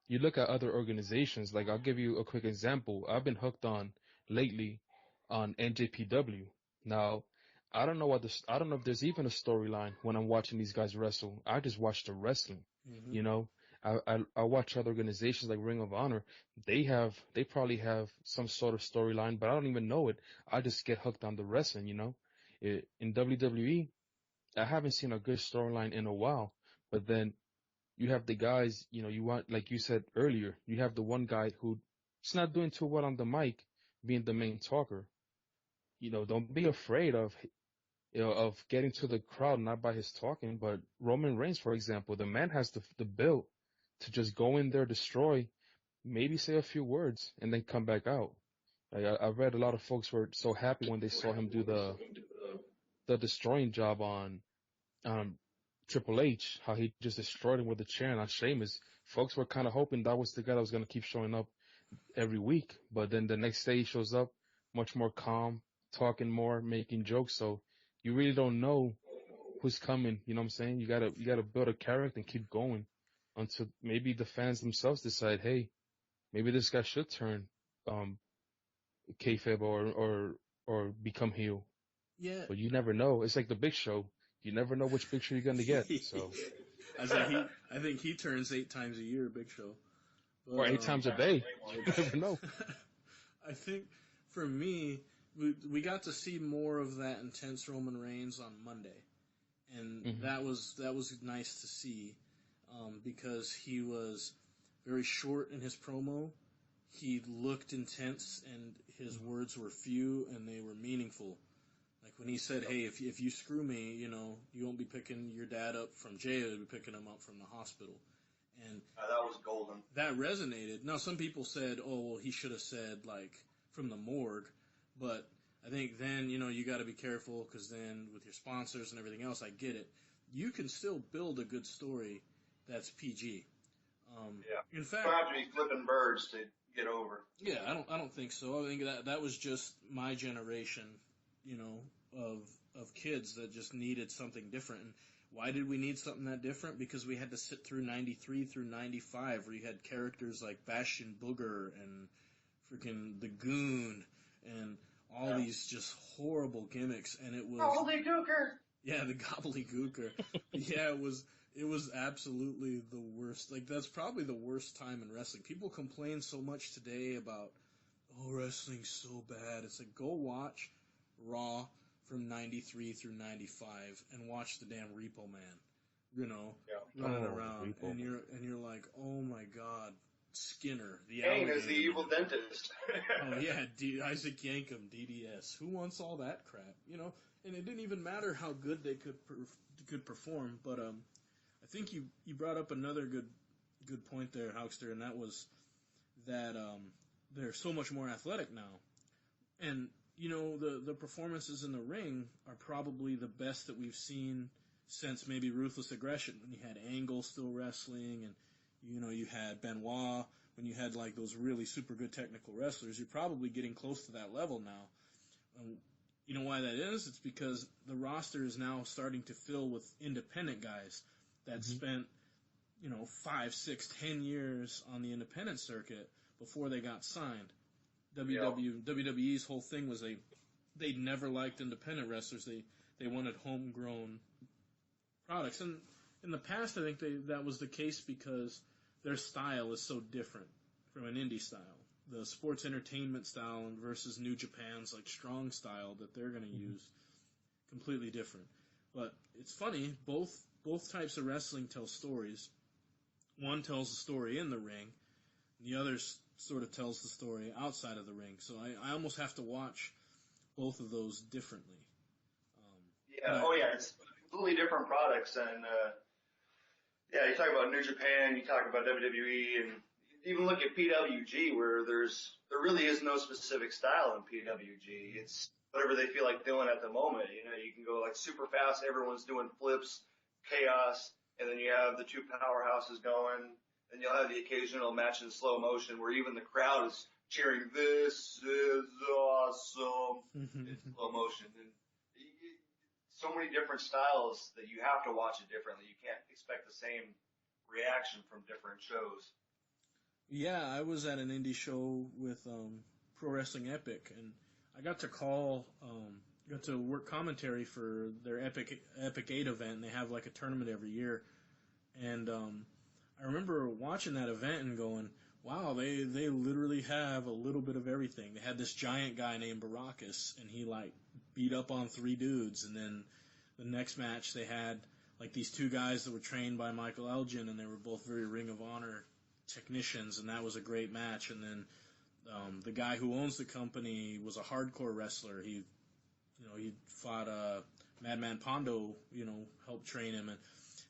Speaker 3: you look at other organizations. Like, I'll give you a quick example. I've been hooked on lately on NJPW. Now, I don't know if there's even a storyline when I'm watching these guys wrestle. I just watch the wrestling.
Speaker 1: mm-hmm.
Speaker 3: I watch other organizations like Ring of Honor. They probably have some sort of storyline, but I don't even know it. I just get hooked on the wrestling. In WWE, I haven't seen a good storyline in a while. But then you have the guys, you want, like you said earlier, you have the one guy who's not doing too well on the mic, being the main talker. Don't be afraid of getting to the crowd, not by his talking, but Roman Reigns, for example, the man has the build to just go in there, destroy, maybe say a few words, and then come back out. I've read a lot of folks were so happy when they saw him do the destroying job on Triple H, how he just destroyed him with the chair, and on Sheamus, folks were kind of hoping that was the guy that was going to keep showing up every week. But then the next day he shows up much more calm, talking more, making jokes. So you really don't know who's coming. You know what I'm saying? You gotta build a character and keep going until maybe the fans themselves decide, hey, maybe this guy should turn um kayfabe or become heel.
Speaker 1: Yeah.
Speaker 3: But you never know. It's like the Big Show. You never know which Big Show you're gonna get. So
Speaker 1: I think he turns 8 times a year, Big Show.
Speaker 3: or
Speaker 1: But
Speaker 3: 8 times a day. You never know.
Speaker 1: I think for me, we got to see more of that intense Roman Reigns on Monday, and
Speaker 3: Hmm.
Speaker 1: that was nice to see, because he was very short in his promo. He looked intense, and his words were few and they were meaningful. Like when he said, "Hey, if you screw me, you won't be picking your dad up from jail; you'll be picking him up from the hospital." And
Speaker 2: That was golden.
Speaker 1: that resonated. Now, some people said, "Oh, well, he should have said like from the morgue," but I think then you got to be careful because then with your sponsors and everything else, I get it. You can still build a good story that's PG.
Speaker 2: Yeah.
Speaker 1: In
Speaker 2: You
Speaker 1: fact,
Speaker 2: don't have to be flipping birds to get over.
Speaker 1: yeah, I don't think so. I think that was just my generation, of kids that just needed something different. And why did we need something that different? Because we had to sit through 93 through 95 where you had characters like Bastion Booger and freaking the Goon and all these just horrible gimmicks, and it was
Speaker 2: Holy gooker!
Speaker 1: yeah, the gobbledygooker. Yeah, it was absolutely the worst. Like that's probably the worst time in wrestling. People complain so much today about wrestling's so bad. It's like go watch Raw from 93 through 95 and watch the damn Repo Man, running
Speaker 3: Oh,
Speaker 1: around,
Speaker 3: Repo
Speaker 1: and
Speaker 3: Man.
Speaker 1: you're like, "Oh my god, Skinner, the
Speaker 2: Kane is the
Speaker 1: alligator
Speaker 2: evil
Speaker 1: man."
Speaker 2: dentist.
Speaker 1: Oh yeah, Isaac Yankem, DDS. Who wants all that crap? And it didn't even matter how good they could perform. But I think you brought up another good point there, Houkster, and that was that they're so much more athletic now, and the performances in the ring are probably the best that we've seen since maybe Ruthless Aggression, when you had Angle still wrestling, and you had Benoit, when you had like those really super good technical wrestlers. You're probably getting close to that level now. You know why that is? It's because the roster is now starting to fill with independent guys that
Speaker 3: Hmm.
Speaker 1: spent 5, 6, 10 years on the independent circuit before they got signed. WWE's whole thing was they never liked independent wrestlers. They wanted homegrown products, and in the past, I think that was the case because their style is so different from an indie style. The sports entertainment style versus New Japan's like strong style that they're going to
Speaker 3: Hmm.
Speaker 1: use, completely different. But it's funny, both types of wrestling tell stories. One tells the story in the ring, and the other sort of tells the story outside of the ring. So I almost have to watch both of those differently.
Speaker 2: Yeah. Oh, yeah. It's completely different products, and yeah, you talk about New Japan, you talk about WWE, and you even look at PWG, where there really is no specific style in PWG. It's whatever they feel like doing at the moment. You can go like super fast, everyone's doing flips, chaos, and then you have the two powerhouses going. Then you'll have the occasional match in slow motion where even the crowd is cheering, "This is awesome," in slow motion. And so many different styles that you have to watch it differently. You can't expect the same reaction from different shows.
Speaker 1: Yeah, I was at an indie show with Pro Wrestling Epic, and I got to work commentary for their Epic 8 event, and they have like a tournament every year. And I remember watching that event and going, "Wow, they literally have a little bit of everything." They had this giant guy named Baracus, and he like beat up on 3 dudes, and then the next match they had like these 2 guys that were trained by Michael Elgin, and they were both very Ring of Honor technicians, and that was a great match. And then the guy who owns the company was a hardcore wrestler. He fought Madman Pondo, helped train him, and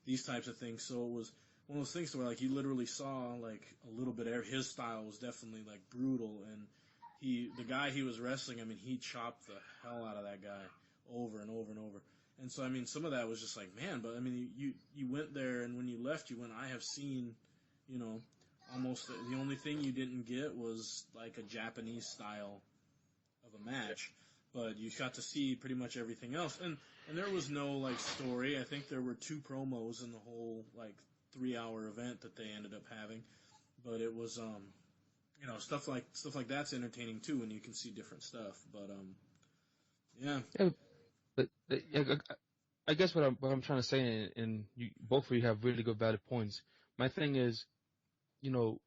Speaker 1: these types of things. So it was one of those things where like you literally saw like a little bit of his style was definitely like brutal, and the guy he was wrestling, I mean, he chopped the hell out of that guy over and over and over. And so, I mean, some of that was just like, man, but I mean, you went there, and when you left, you went, I have seen, you know, almost the only thing you didn't get was like a Japanese style of a match, but you got to see pretty much everything else. And there was no like story. I think there were 2 promos in the whole like 3-hour event that they ended up having, but it was you know, stuff like that's entertaining too when you can see different stuff. But yeah.
Speaker 3: Yeah, but I guess what I'm trying to say, and you, both of you have really good valid points. My thing is, you know,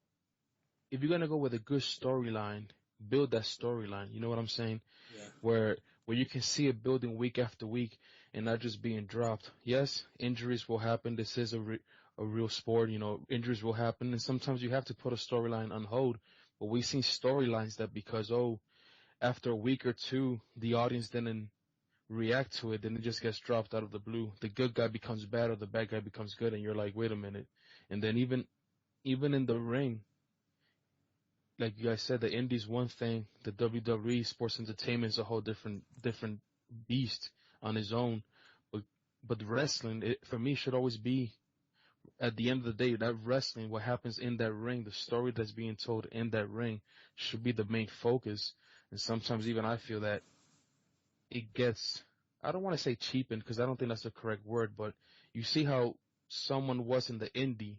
Speaker 3: if you're gonna go with a good storyline, build that storyline. You know what I'm saying?
Speaker 1: Yeah.
Speaker 3: Where you can see it building week after week and not just being dropped. Yes, injuries will happen. This is a real sport. You know, injuries will happen, and sometimes you have to put a storyline on hold. But we've seen storylines that because after a week or two, the audience didn't react to it, then it just gets dropped out of the blue. The good guy becomes bad or the bad guy becomes good, and you're like, wait a minute. And then even in the ring, like you guys said, the Indies one thing, the WWE sports entertainment is a whole different beast on its own. But wrestling, for me, should always be at the end of the day, that wrestling, what happens in that ring, the story that's being told in that ring, should be the main focus. And sometimes even I feel that it gets, I don't want to say cheapened because I don't think that's the correct word, but you see how someone was in the indie,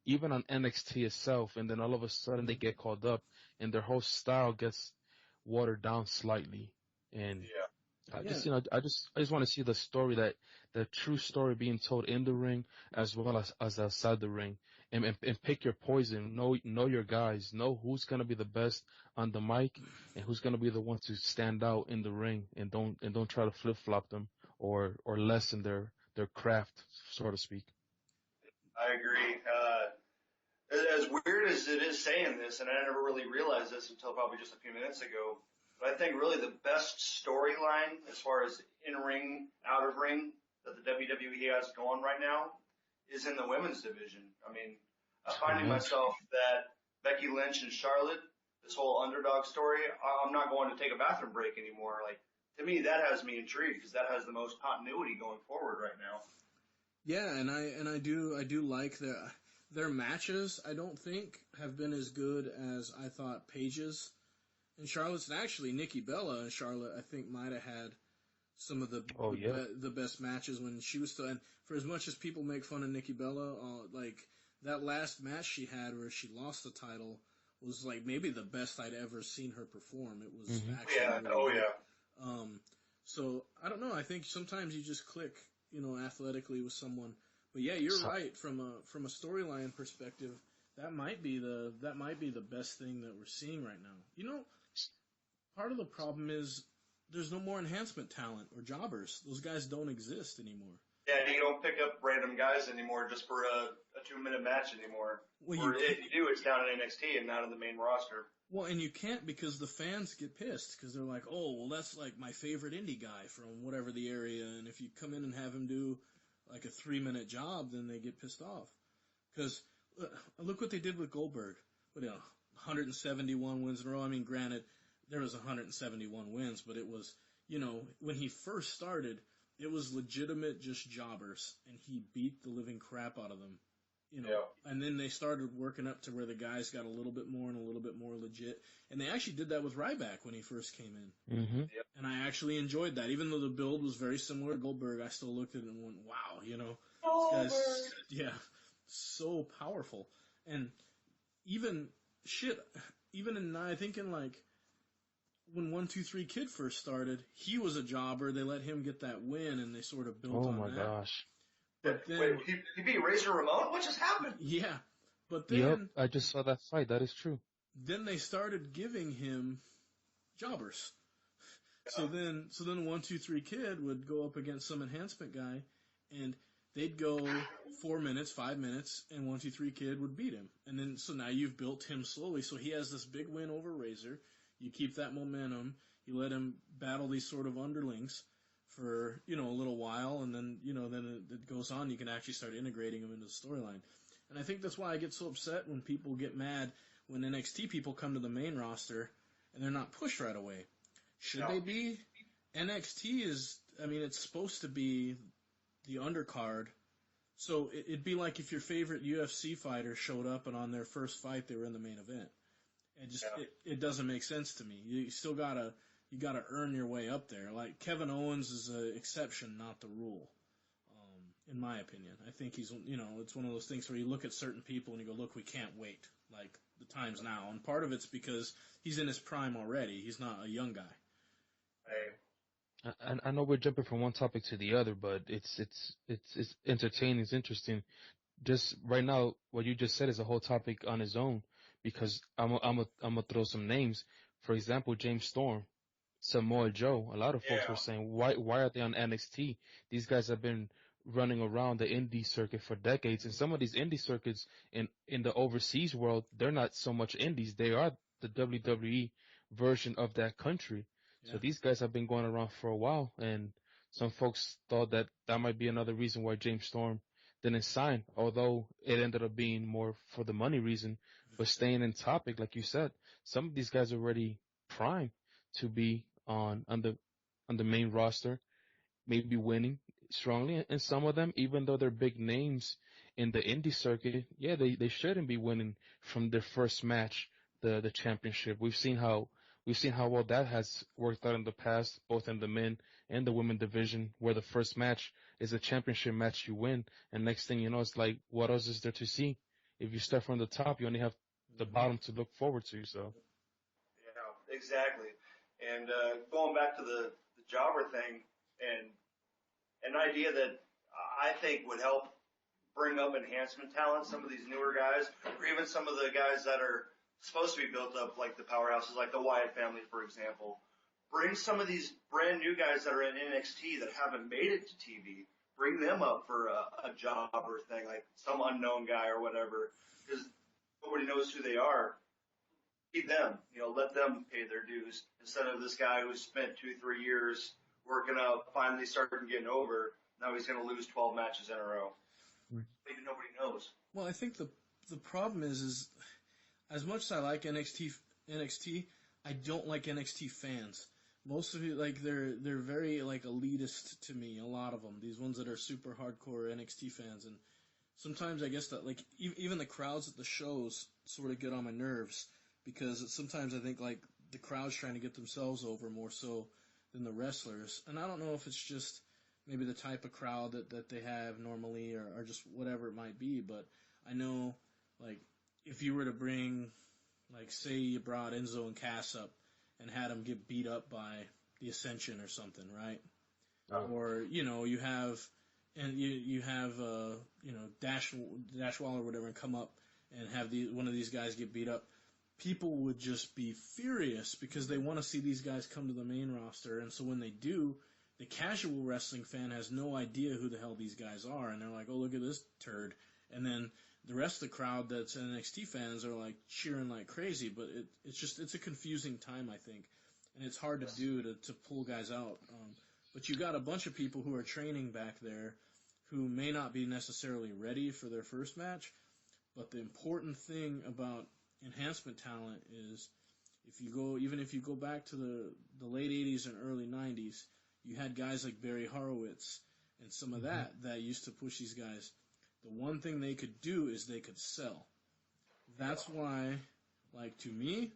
Speaker 3: even on NXT itself, and then all of a sudden they get called up and their whole style gets watered down slightly. And
Speaker 2: Yeah.
Speaker 3: I just, you know, I just want to see the story, that the true story being told in the ring as well as outside the ring, and pick your poison. Know your guys. Know who's gonna be the best on the mic and who's gonna be the one to stand out in the ring, and don't try to flip flop them or lessen their craft, so to speak.
Speaker 2: I agree. As weird as it is saying this, and I never really realized this until probably just a few minutes ago, but I think really the best storyline as far as in-ring, out-of-ring that the WWE has going right now is in the women's division. I mean, finding myself that Becky Lynch and Charlotte, this whole underdog story, I'm not going to take a bathroom break anymore. Like, to me, that has me intrigued because that has the most continuity going forward right now.
Speaker 1: Yeah, and I do like their matches. I don't think have been as good as I thought Paige's and Charlotte's. And actually, Nikki Bella and Charlotte, I think, might have had some of the best matches when she was still. And for as much as people make fun of Nikki Bella, like that last match she had where she lost the title was like maybe the best I'd ever seen her perform. It was actually really good. So I don't know. I think sometimes you just click, you know, athletically with someone. But yeah, you're right. From a storyline perspective, that might be the best thing that we're seeing right now. You know, part of the problem is there's no more enhancement talent or jobbers. Those guys don't exist anymore.
Speaker 2: Yeah, you don't pick up random guys anymore just for a 2-minute match anymore. Well, or if you do, it's down in NXT and not in the main roster.
Speaker 1: Well, and you can't because the fans get pissed because they're like, oh, well, that's like my favorite indie guy from whatever the area, and if you come in and have him do like a 3-minute job, then they get pissed off. Because look what they did with Goldberg. 171 wins in a row. I mean, granted, there was 171 wins, but it was, you know, when he first started, it was legitimate just jobbers, and he beat the living crap out of them. You know, and then they started working up to where the guys got a little bit more and a little bit more legit. And they actually did that with Ryback when he first came in.
Speaker 3: Mm-hmm.
Speaker 1: And I actually enjoyed that. Even though the build was very similar to Goldberg, I still looked at it and went, wow, you know, this guy's, so powerful. And even in, I think in like, when 1-2-3 Kid first started, he was a jobber. They let him get that win, and they sort of built on that.
Speaker 3: Oh, my gosh.
Speaker 2: But then, wait, he beat Razor Ramon? What just happened?
Speaker 1: Yeah. But then...
Speaker 3: I just saw that fight. That is true.
Speaker 1: Then they started giving him jobbers. Yeah. So then 1-2-3 Kid would go up against some enhancement guy, and they'd go 4 minutes, 5 minutes, and 1-2-3 Kid would beat him. And then, so now you've built him slowly. So he has this big win over Razor. You keep that momentum. You let him battle these sort of underlings for, you know, a little while, and then, you know, then it goes on. You can actually start integrating them into the storyline. And I think that's why I get so upset when people get mad when NXT people come to the main roster and they're not pushed right away. Should they be? NXT is I mean, it's supposed to be the undercard. So it'd be like if your favorite UFC fighter showed up and on their first fight they were in the main event. It doesn't make sense to me. You still gotta earn your way up there. Like Kevin Owens is an exception, not the rule, in my opinion. I think he's it's one of those things where you look at certain people and you go, look, we can't wait. Like the time's now, and part of it's because he's in his prime already. He's not a young guy.
Speaker 3: I know we're jumping from one topic to the other, but it's entertaining, it's interesting. Just right now, what you just said is a whole topic on its own, because I'm gonna throw some names. For example, James Storm, Samoa Joe. A lot of folks were saying, why are they on NXT? These guys have been running around the indie circuit for decades, and some of these indie circuits in the overseas world, they're not so much indies. They are the WWE version of that country. So
Speaker 1: Yeah.
Speaker 3: these guys have been going around for a while, and some folks thought that that might be another reason why James Storm didn't sign, although it ended up being more for the money reason. But staying in topic, like you said, some of these guys are already prime to be on the main roster, maybe winning strongly, and some of them, even though they're big names in the indie circuit, yeah, they shouldn't be winning from their first match the championship. We've seen how well that has worked out in the past, both in the men and the women division, where the first match is a championship match you win, and next thing you know, it's like, what else is there to see? If you start from the top, you only have the bottom to look forward to. So
Speaker 2: Yeah, exactly. And going back to the jobber thing, and an idea that I think would help bring up enhancement talent, some of these newer guys, or even some of the guys that are supposed to be built up like the powerhouses, like the Wyatt family, for example. Bring some of these brand new guys that are in NXT that haven't made it to TV. Bring them up for a jobber thing, like some unknown guy or whatever, because nobody knows who they are. Feed them, let them pay their dues instead of this guy who's spent 2-3 years working out, finally starting getting over. Now he's going to lose 12 matches in a row. Maybe nobody knows.
Speaker 1: Well, I think the problem is as much as I like NXT, I don't like NXT fans. Most of it, like they're very like elitist to me. A lot of them, these ones that are super hardcore NXT fans, and sometimes I guess that like even the crowds at the shows sort of get on my nerves because sometimes I think like the crowd's trying to get themselves over more so than the wrestlers, and I don't know if it's just maybe the type of crowd that they have normally or just whatever it might be, but I know like if you were to bring like say you brought Enzo and Cass up and had them get beat up by the Ascension or something, right? Or you have Dash Waller or whatever and come up and have one of these guys get beat up. People would just be furious because they want to see these guys come to the main roster, and so when they do, the casual wrestling fan has no idea who the hell these guys are, and they're like, oh, look at this turd. And then the rest of the crowd that's NXT fans are like cheering like crazy, but it's a confusing time, I think, and it's hard to do to pull guys out. But you got a bunch of people who are training back there who may not be necessarily ready for their first match, but the important thing about enhancement talent is if you go back to the late 80s and early 90s, you had guys like Barry Horowitz and some of that used to push these guys. The one thing they could do is they could sell. That's why, like, to me,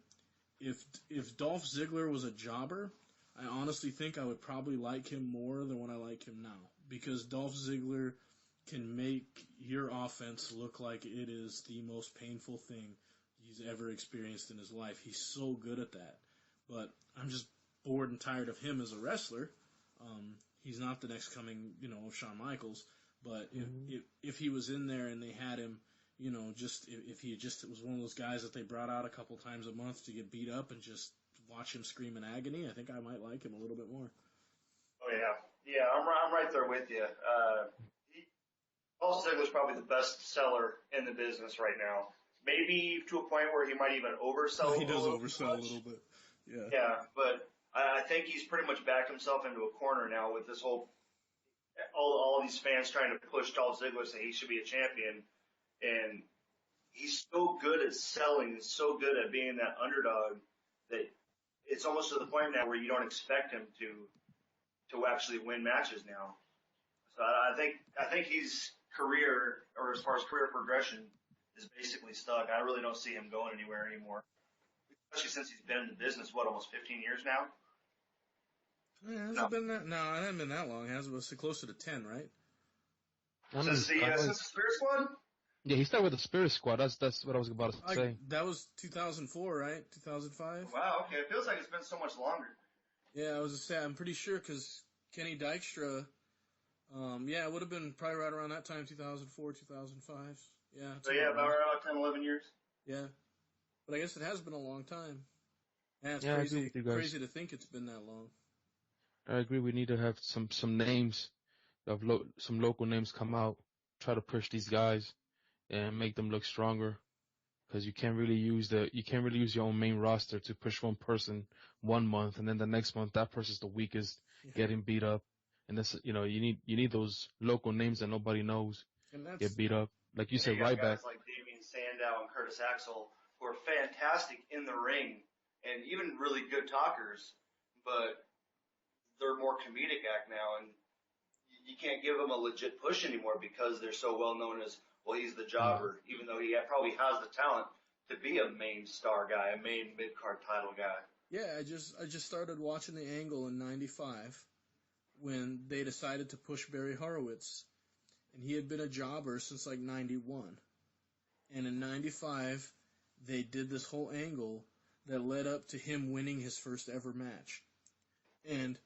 Speaker 1: if Dolph Ziggler was a jobber, I honestly think I would probably like him more than what I like him now. Because Dolph Ziggler can make your offense look like it is the most painful thing he's ever experienced in his life. He's so good at that. But I'm just bored and tired of him as a wrestler. He's not the next coming, of Shawn Michaels. But if he was in there and they had him, if he just was one of those guys that they brought out a couple times a month to get beat up and just watch him scream in agony, I think I might like him a little bit more.
Speaker 2: Oh yeah, I'm right there with you. Paul Ziggler's probably the best seller in the business right now. Maybe to a point where he might even oversell.
Speaker 1: He does oversell a little bit. Yeah.
Speaker 2: Yeah, but I think he's pretty much backed himself into a corner now with this whole all these fans trying to push Dolph Ziggler say he should be a champion, and he's so good at selling and so good at being that underdog that it's almost to the point now where you don't expect him to to actually win matches now. So I think his career, or as far as career progression, is basically stuck. I really don't see him going anywhere anymore, especially since he's been in the business, almost 15 years now?
Speaker 1: Yeah, has it been that? No, it hasn't been that long. It was closer to 10, right?
Speaker 2: Since the Spirit Squad?
Speaker 3: Yeah, he started with the Spirit Squad. That's what I was about to say.
Speaker 1: That was 2004, right? 2005?
Speaker 2: Wow, okay. It feels like it's been so much longer.
Speaker 1: Yeah, I was just saying, I'm pretty sure because Kenny Dykstra, it would have been probably right around that time, 2004, 2005. Yeah.
Speaker 2: So yeah, about 10, 11 years.
Speaker 1: Yeah. But I guess it has been a long time. Yeah, it's crazy to think it's been that long.
Speaker 3: I agree. We need to have some names of some local names come out, try to push these guys and make them look stronger. Because you can't really use your own main roster to push one person 1 month, and then the next month that person's the weakest, getting beat up. And this, you need those local names that nobody knows get beat up. Like you said, right back.
Speaker 2: Guys like Damien Sandow and Curtis Axel, who are fantastic in the ring and even really good talkers, but they're more comedic act now, and you can't give them a legit push anymore because they're so well known as, well, he's the jobber, even though he probably has the talent to be a main star guy, a main mid-card title guy.
Speaker 1: Yeah, I just started watching the Angle in '95 when they decided to push Barry Horowitz, and he had been a jobber since like '91, and in '95 they did this whole angle that led up to him winning his first ever match, and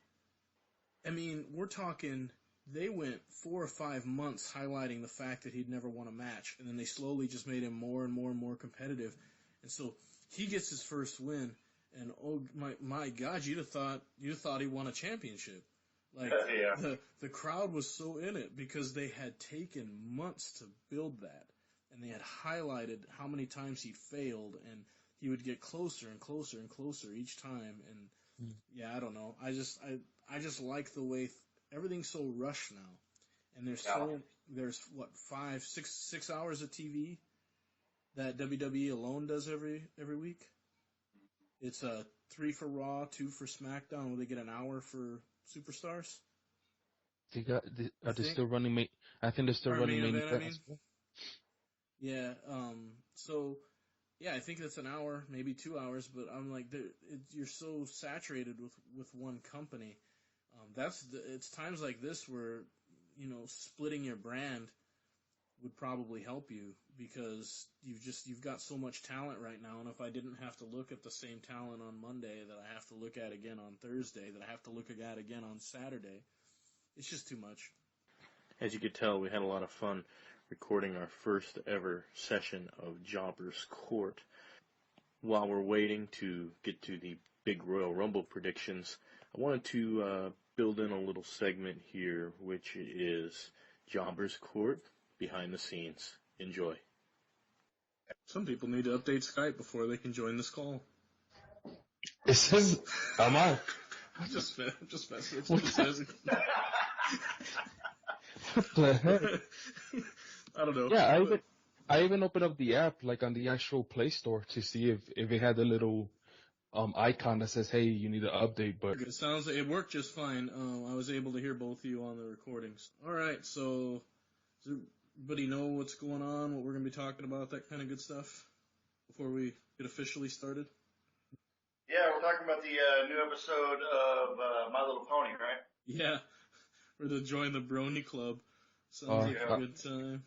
Speaker 1: I mean, we're talking. They went 4 or 5 months highlighting the fact that he'd never won a match, and then they slowly just made him more and more and more competitive. And so he gets his first win, and oh my God, you'd have thought he won a championship. Like the crowd was so in it because they had taken months to build that, and they had highlighted how many times he failed, and he would get closer and closer and closer each time. And yeah, I don't know. I just like the way. Everything's so rushed now, and there's what 6 hours of TV that WWE alone does every week. It's 3 for Raw, 2 for SmackDown, where they get an hour for Superstars.
Speaker 3: Are they still running? I think they're still running main event.
Speaker 1: Yeah. So yeah, I think that's an hour, maybe 2 hours, but I'm like, you're so saturated with one company. It's times like this where, splitting your brand would probably help you because you've got so much talent right now. And if I didn't have to look at the same talent on Monday that I have to look at again on Thursday, that I have to look at again on Saturday, it's just too much.
Speaker 4: As you could tell, we had a lot of fun recording our first ever session of Jobber's Court. While we're waiting to get to the big Royal Rumble predictions, I wanted to build in a little segment here, which is Jobber's Court behind the scenes. Enjoy.
Speaker 1: Some people need to update Skype before they can join this call.
Speaker 3: It says, am I?
Speaker 1: I'm just messing. It's what it says.
Speaker 3: What the heck?
Speaker 1: I don't know.
Speaker 3: Yeah, I even opened up the app, like on the actual Play Store, to see if it had a little icon that says, hey, you need to update, but
Speaker 1: it sounds like it worked just fine. I was able to hear both of you on the recordings. All right, so does everybody know what's going on, what we're going to be talking about, that kind of good stuff, before we get officially started?
Speaker 2: Yeah, we're talking about the new episode of My Little Pony, right?
Speaker 1: Yeah, we're to join the Brony Club. Sounds like a good time.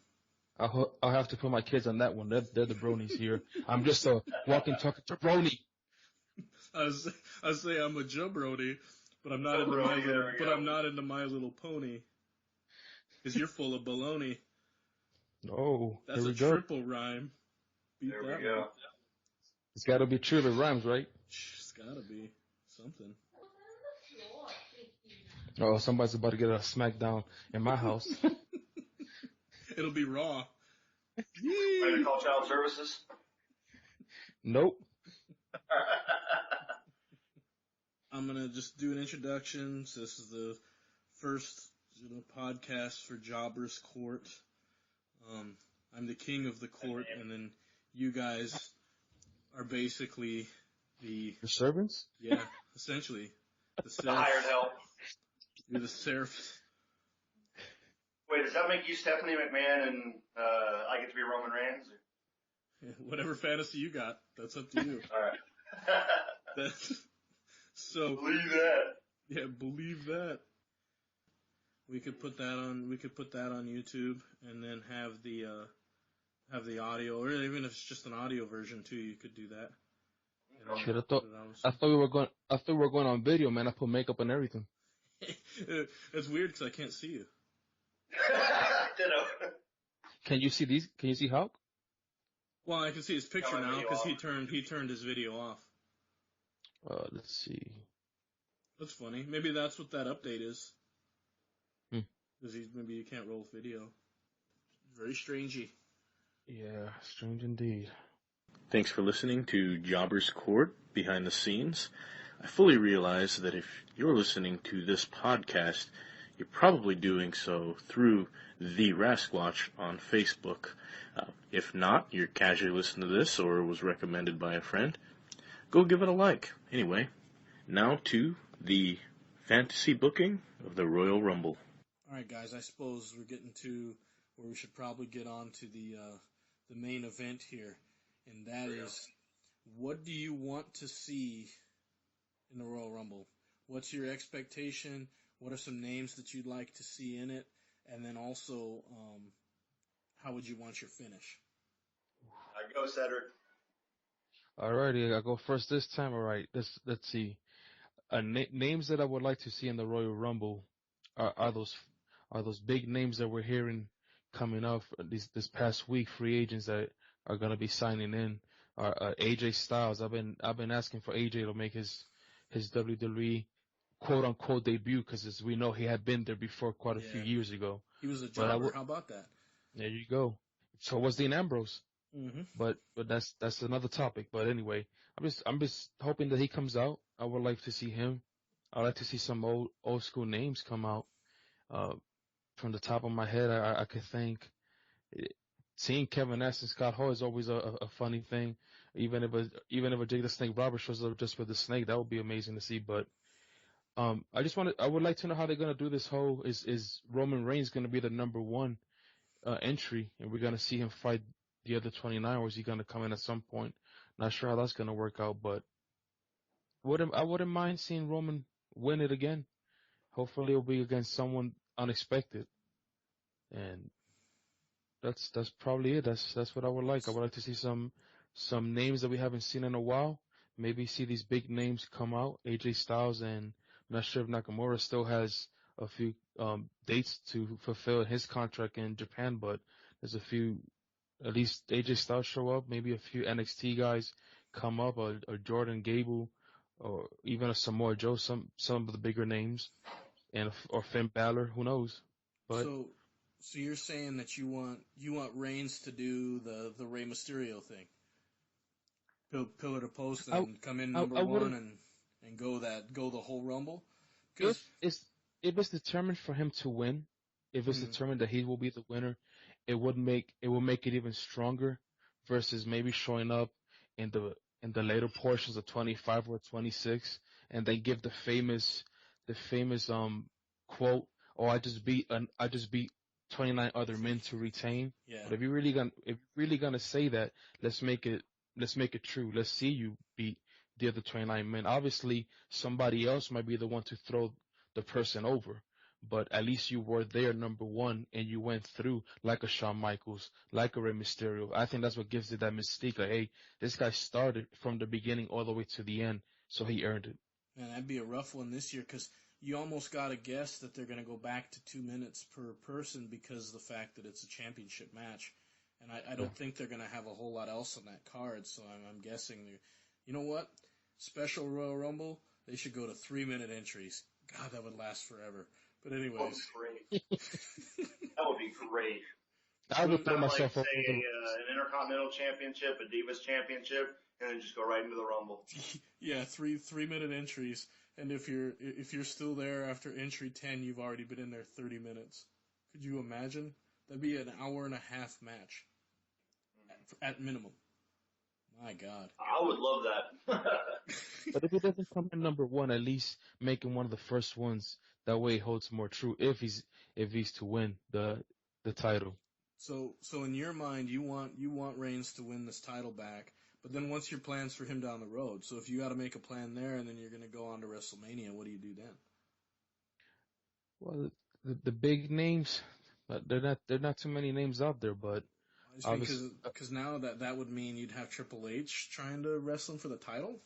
Speaker 3: I'll have to put my kids on that one. They're the bronies here. I'm just a walking, talking jabroni.
Speaker 1: I was saying I'm a jabroni, but I'm not into My Little Pony. Because you're full of baloney.
Speaker 3: Oh,
Speaker 1: that's a triple rhyme. Beat
Speaker 2: there
Speaker 1: that
Speaker 2: we go.
Speaker 1: one.
Speaker 3: It's got to be true if it rhymes, right?
Speaker 1: It's got to be something.
Speaker 3: Oh, somebody's about to get a smackdown in my house.
Speaker 1: It'll be Raw.
Speaker 2: Ready to call child services?
Speaker 3: Nope.
Speaker 1: I'm going to just do an introduction. So this is the first podcast for Jobber's Court. I'm the king of the court, and then you guys are basically the
Speaker 3: servants?
Speaker 1: Yeah, essentially.
Speaker 2: The hired help.
Speaker 1: You're the Seraph.
Speaker 2: Wait, does that make you Stephanie McMahon and I get to be Roman Reigns?
Speaker 1: Whatever fantasy you got, that's up to you.
Speaker 2: All right.
Speaker 1: So
Speaker 2: Believe that.
Speaker 1: yeah, believe that. We could put that on. We could put that on YouTube, and then have the audio, or even if it's just an audio version too. You could do that.
Speaker 3: Shit, I thought we were going on video, man. I put makeup and everything.
Speaker 1: It's weird because I can't see you.
Speaker 2: Ditto.
Speaker 3: Can you see these? Can you see Hulk?
Speaker 1: Well, I can see his picture
Speaker 2: Got my
Speaker 1: now
Speaker 2: video
Speaker 1: because
Speaker 2: off.
Speaker 1: he turned his video off.
Speaker 3: Let's see.
Speaker 1: That's funny. Maybe that's what that update is. Because maybe you can't roll video. Very strangey.
Speaker 3: Yeah, strange indeed.
Speaker 4: Thanks for listening to Jobber's Court Behind the Scenes. I fully realize that if you're listening to this podcast, you're probably doing so through The Rasquatch on Facebook. If not, you're casually listening to this or was recommended by a friend, go give it a like. Anyway, now to the fantasy booking of the Royal Rumble.
Speaker 1: All right, guys. I suppose we're getting to where we should probably get on to the main event here, and that is, what do you want to see in the Royal Rumble? What's your expectation? What are some names that you'd like to see in it? And then also, how would you want your finish?
Speaker 2: I go, Cedric.
Speaker 3: Alrighty, I go first this time. Alright, let's see. Names that I would like to see in the Royal Rumble are those big names that we're hearing coming up this past week. Free agents that are gonna be signing in. AJ Styles. I've been asking for AJ to make his WWE quote unquote debut, because as we know, he had been there before quite a few years ago.
Speaker 1: He was a jobber. How about that?
Speaker 3: There you go. So was Dean Ambrose.
Speaker 1: Mm-hmm.
Speaker 3: But that's another topic. But anyway, I'm just hoping that he comes out. I would like to see him. I'd like to see some old school names come out. From the top of my head, I could think seeing Kevin Nash and Scott Hall is always a funny thing. Even if a Jake the Snake Roberts shows up just with the snake, that would be amazing to see. But I would like to know how they're gonna do this whole. Is Roman Reigns gonna be the number one entry, and we're gonna see him fight the other 29, or is he gonna come in at some point? Not sure how that's gonna work out, but I wouldn't mind seeing Roman win it again. Hopefully, it'll be against someone unexpected, and that's probably it. That's what I would like. I would like to see some names that we haven't seen in a while. Maybe see these big names come out. AJ Styles, and I'm not sure if Nakamura still has a few dates to fulfill his contract in Japan, but there's a few. At least AJ Styles show up. Maybe a few NXT guys come up, or Jordan Gable, or even a Samoa Joe. Some of the bigger names, or Finn Balor. Who knows? But
Speaker 1: so you're saying that you want Reigns to do the Rey Mysterio thing, pillar to post, and come in number one and go the whole Rumble.
Speaker 3: If it's determined for him to win, if it's determined that he will be the winner, it will make it even stronger versus maybe showing up in the later portions of 25 or 26 and then give the famous quote, "Oh, I just beat 29 other men to retain."
Speaker 1: Yeah.
Speaker 3: But if you're really gonna say that, let's make it true. Let's see you beat the other 29 men. Obviously, somebody else might be the one to throw the person over, but at least you were there, number one, and you went through like a Shawn Michaels, like a Rey Mysterio. I think that's what gives it that mystique. Like, hey, this guy started from the beginning all the way to the end, so he earned it.
Speaker 1: Man, that'd be a rough one this year, because you almost got to guess that they're going to go back to 2 minutes per person because of the fact that it's a championship match. And I don't think they're going to have a whole lot else on that card, so I'm guessing you know what? Special Royal Rumble, they should go to 3-minute entries. God, that would last forever. But anyways.
Speaker 2: That would be great. That would be great.
Speaker 3: I would put myself
Speaker 2: say an Intercontinental Championship, a Divas Championship, and then just go right into the Rumble.
Speaker 1: Yeah, 3-minute entries, and if you're still there after entry 10, you've already been in there 30 minutes. Could you imagine? That'd be an hour and a half match, at minimum. My God.
Speaker 2: I would love that.
Speaker 3: But if it doesn't come in number one, at least make him one of the first ones That way it holds more true if he's to win the title.
Speaker 1: So in your mind, you want Reigns to win this title back, but then what's your plans for him down the road? So if you got to make a plan there, and then you're going to go on to WrestleMania, what do you do then?
Speaker 3: Well, the big names, they're not too many names out there, but
Speaker 1: I just mean
Speaker 3: obviously
Speaker 1: because now that would mean you'd have Triple H trying to wrestle him for the title.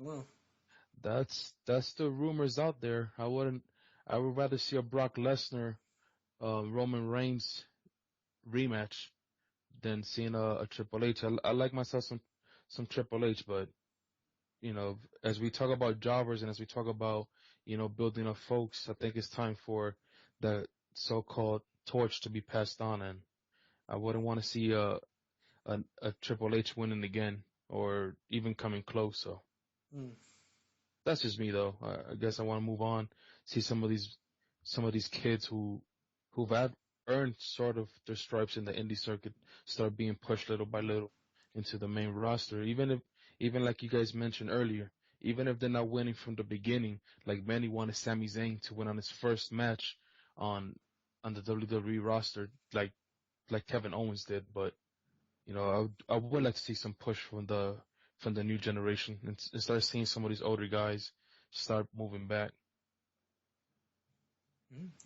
Speaker 1: I don't know.
Speaker 3: that's the rumors out there. I would rather see a Brock Lesnar, Roman Reigns rematch than seeing a Triple H. I like myself some Triple H, but as we talk about jobbers and as we talk about building up folks, I think it's time for the so-called torch to be passed on, and I wouldn't want to see a Triple H winning again or even coming close. So that's just me, though. I guess I want to move on, see some of these kids who've earned sort of their stripes in the indie circuit start being pushed little by little into the main roster. Even like you guys mentioned earlier, even if they're not winning from the beginning, like many wanted Sami Zayn to win on his first match on the WWE roster, like Kevin Owens did. But I would like to see some push from the new generation and start seeing some of these older guys start moving back.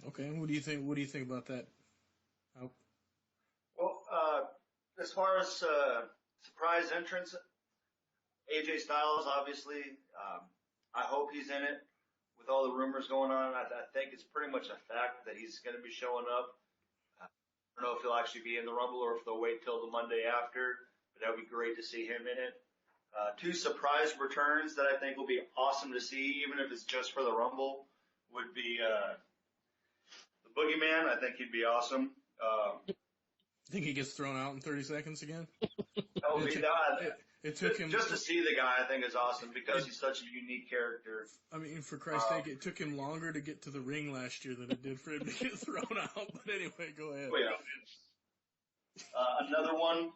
Speaker 1: Okay, what do you think? What do you think about that?
Speaker 2: Well, as far as surprise entrance, AJ Styles, obviously, I hope he's in it. With all the rumors going on, I think it's pretty much a fact that he's going to be showing up. I don't know if he'll actually be in the Rumble or if they'll wait till the Monday after, but that would be great to see him in it. Two surprise returns that I think will be awesome to see, even if it's just for the Rumble, would be the Boogeyman. I think he'd be awesome.
Speaker 1: Think he gets thrown out in 30 seconds again?
Speaker 2: That would be that.
Speaker 1: It took him
Speaker 2: just to see the guy. I think is awesome because he's such a unique character.
Speaker 1: I mean, for Christ's sake, it took him longer to get to the ring last year than it did for him to get thrown out. But anyway, go ahead.
Speaker 2: Oh, yeah. Another one,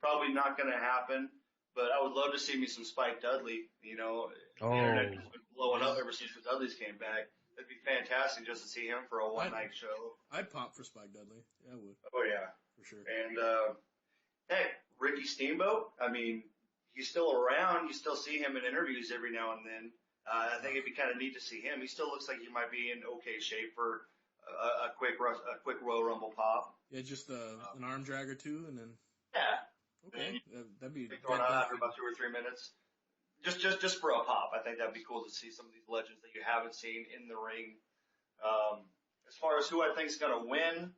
Speaker 2: probably not going to happen, but I would love to see me some Spike Dudley. The internet has been blowing up ever since the Dudleys came back. It'd be fantastic just to see him for a one-night show.
Speaker 1: I'd pop for Spike Dudley. Yeah, I would.
Speaker 2: Oh, yeah.
Speaker 1: For sure.
Speaker 2: And, hey, Ricky Steamboat, I mean, he's still around. You still see him in interviews every now and then. I think it'd be kind of neat to see him. He still looks like he might be in okay shape for a quick Royal Rumble pop.
Speaker 1: Yeah, just an arm drag or two, and then.
Speaker 2: Yeah.
Speaker 1: Okay, that'd be.
Speaker 2: Thrown out after about 2 or 3 minutes. Just for a pop. I think that'd be cool to see some of these legends that you haven't seen in the ring. As far as who I think is going to win,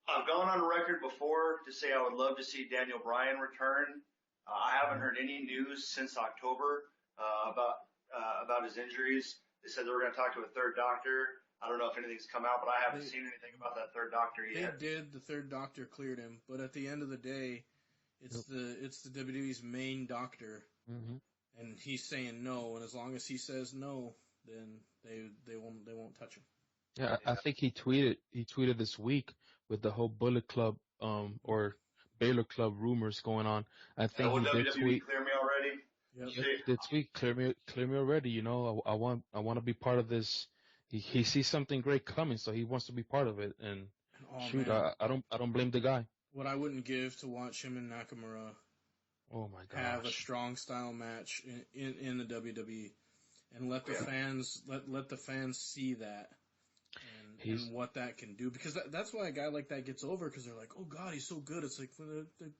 Speaker 2: I've gone on record before to say I would love to see Daniel Bryan return. I haven't heard any news since October about his injuries. They said they were going to talk to a third doctor. I don't know if anything's come out, but I haven't seen anything about that third doctor yet.
Speaker 1: They did. The third doctor cleared him, but at the end of the day, it's the WWE's main doctor, and he's saying no. And as long as he says no, then they won't touch him.
Speaker 3: Yeah, I think he tweeted this week with the whole Bullet Club or Baylor Club rumors going on. I think he did tweet.
Speaker 2: Clear me already.
Speaker 3: Yep. The tweet clear me already. I want to be part of this. He sees something great coming, so he wants to be part of it. And I don't blame the guy.
Speaker 1: What I wouldn't give to watch him and Nakamura have a strong style match in the WWE, and let the fans see that. And what that can do, because that's why a guy like that gets over, because they're like, oh god, he's so good. It's like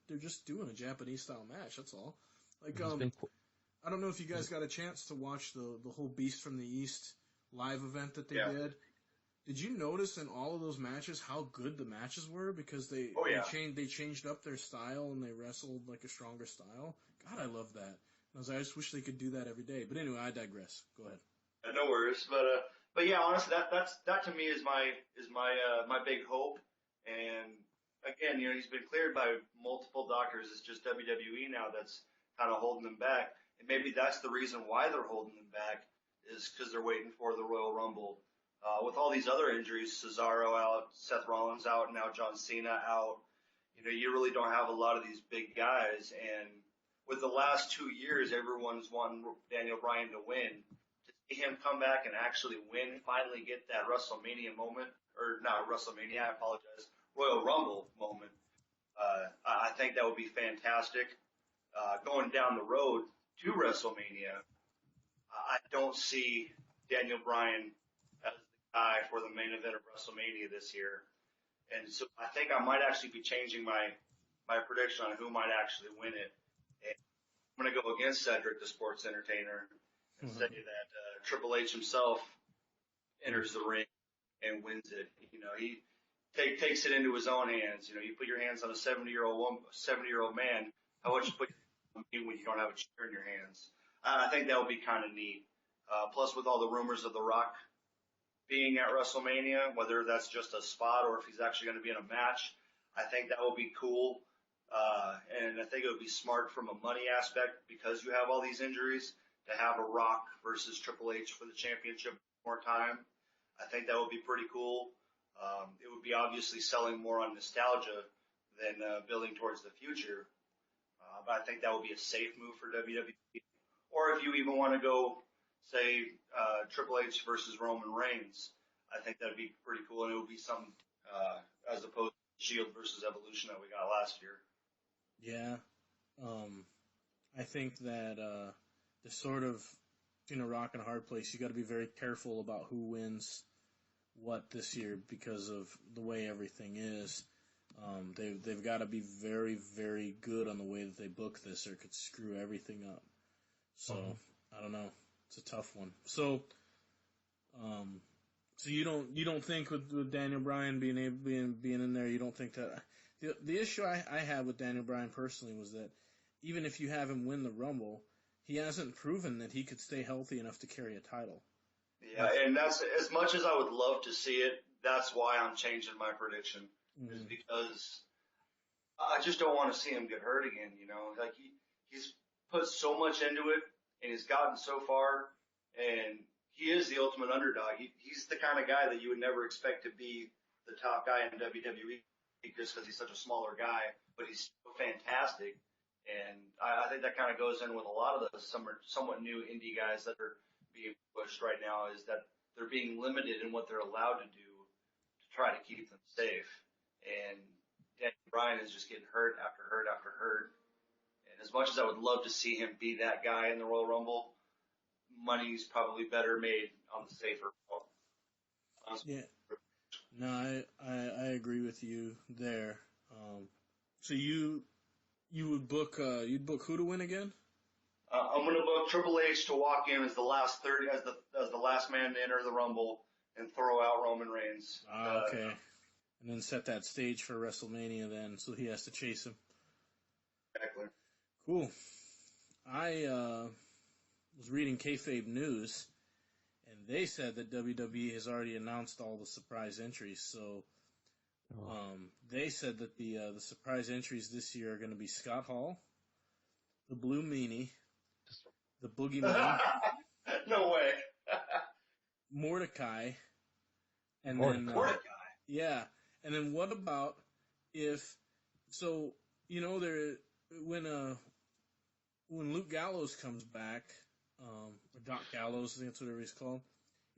Speaker 1: they're just doing a Japanese style match. That's all. Like I don't know if you guys got a chance to watch the whole Beast from the East live event that they did. Did you notice in all of those matches how good the matches were? Because they changed up their style and they wrestled like a stronger style. God, I love that. I just wish they could do that every day. But anyway, I digress. Go ahead.
Speaker 2: No worries, but yeah, honestly, that to me is my big hope. And again, he's been cleared by multiple doctors. It's just WWE now that's kind of holding them back. And maybe that's the reason why they're holding them back, is because they're waiting for the Royal Rumble. With all these other injuries, Cesaro out, Seth Rollins out, now John Cena out, you really don't have a lot of these big guys. And with the last 2 years, everyone's wanting Daniel Bryan to win, to see him come back and actually win, finally get that WrestleMania moment, or not WrestleMania, I apologize, Royal Rumble moment. I think that would be fantastic. Going down the road to WrestleMania, I don't see Daniel Bryan as the guy for the main event of WrestleMania this year. And so I think I might actually be changing my prediction on who might actually win it. And I'm going to go against Cedric, the sports entertainer, and say that Triple H himself enters the ring and wins it. You know, he takes it into his own hands. You know, you put your hands on a 70-year-old man. How much you put on me when you don't have a chair in your hands? I think that would be kind of neat. Plus, with all the rumors of The Rock being at WrestleMania, whether that's just a spot or if he's actually going to be in a match, I think that would be cool. And I think it would be smart from a money aspect because you have all these injuries to have a Rock versus Triple H for the championship more time. I think that would be pretty cool. It would be obviously selling more on nostalgia than building towards the future. But I think that would be a safe move for WWE. Or if you even want to go, say, Triple H versus Roman Reigns, I think that would be pretty cool. And it would be something as opposed to Shield versus Evolution that we got last year.
Speaker 1: Yeah. I think that the sort of in a rock and a hard place, you got to be very careful about who wins what this year because of the way everything is. They've got to be very, very good on the way that they book this, or it could screw everything up. So I don't know. It's a tough one. So, so you don't think with Daniel Bryan being in there, you don't think that the issue I had with Daniel Bryan personally was that even if you have him win the Rumble, he hasn't proven that he could stay healthy enough to carry a title.
Speaker 2: Yeah, and that's as much as I would love to see it. That's why I'm changing my prediction, is because I just don't want to see him get hurt again. You know, like he's put so much into it, and he's gotten so far, and he is the ultimate underdog. He's the kind of guy that you would never expect to be the top guy in WWE just because he's such a smaller guy, but he's so fantastic. And I think that kind of goes in with a lot of the somewhat new indie guys that are being pushed right now, is that they're being limited in what they're allowed to do to try to keep them safe. And Daniel Bryan is just getting hurt after hurt after hurt. And as much as I would love to see him be that guy in the Royal Rumble, money's probably better made on the safer.
Speaker 1: Yeah. No, I agree with you there. So you'd book who to win again?
Speaker 2: I'm going to book Triple H to walk in as the last as the last man to enter the Rumble and throw out Roman Reigns.
Speaker 1: Okay. And then set that stage for WrestleMania then, so he has to chase him.
Speaker 2: Exactly.
Speaker 1: Cool. I was reading Kayfabe News, and they said that WWE has already announced all the surprise entries. So they said that the surprise entries this year are going to be Scott Hall, the Blue Meanie, the Boogeyman,
Speaker 2: No way.
Speaker 1: Mordecai, and
Speaker 3: Mordecai.
Speaker 1: then
Speaker 2: Mordecai.
Speaker 1: yeah. And then what about if when Luke Gallows comes back, or Doc Gallows, I think that's whatever he's called.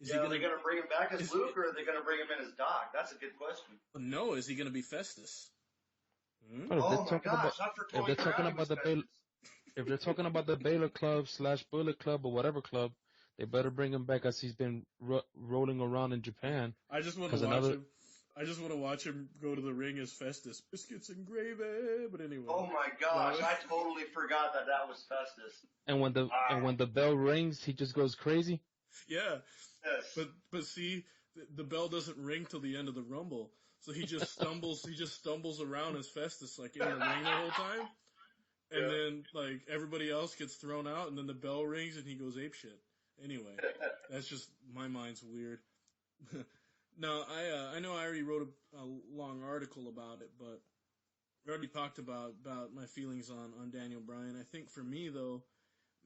Speaker 2: Are they going to bring him back as Luke, or are they going to bring him in as Doc? That's a good question.
Speaker 1: No, is he going to be Festus?
Speaker 3: But if
Speaker 2: Oh
Speaker 3: they're
Speaker 2: my
Speaker 3: talking
Speaker 2: gosh!
Speaker 3: about if they're talking about the Baylor Club / Bullet Club or whatever club, they better bring him back as he's been rolling around in Japan.
Speaker 1: I just want to watch him. I just want to watch him go to the ring as Festus. Biscuits and gravy. But anyway.
Speaker 2: Oh my gosh! I totally forgot that was Festus.
Speaker 3: And when the bell rings, he just goes crazy.
Speaker 1: Yeah.
Speaker 2: Yes.
Speaker 1: But see, the bell doesn't ring till the end of the Rumble, so he just stumbles. He just stumbles around as Festus, like in the ring the whole time, and then like everybody else gets thrown out, and then the bell rings and he goes apeshit. Anyway, that's just my mind's weird. No, I know I already wrote a long article about it, but we already talked about my feelings on Daniel Bryan. I think for me though,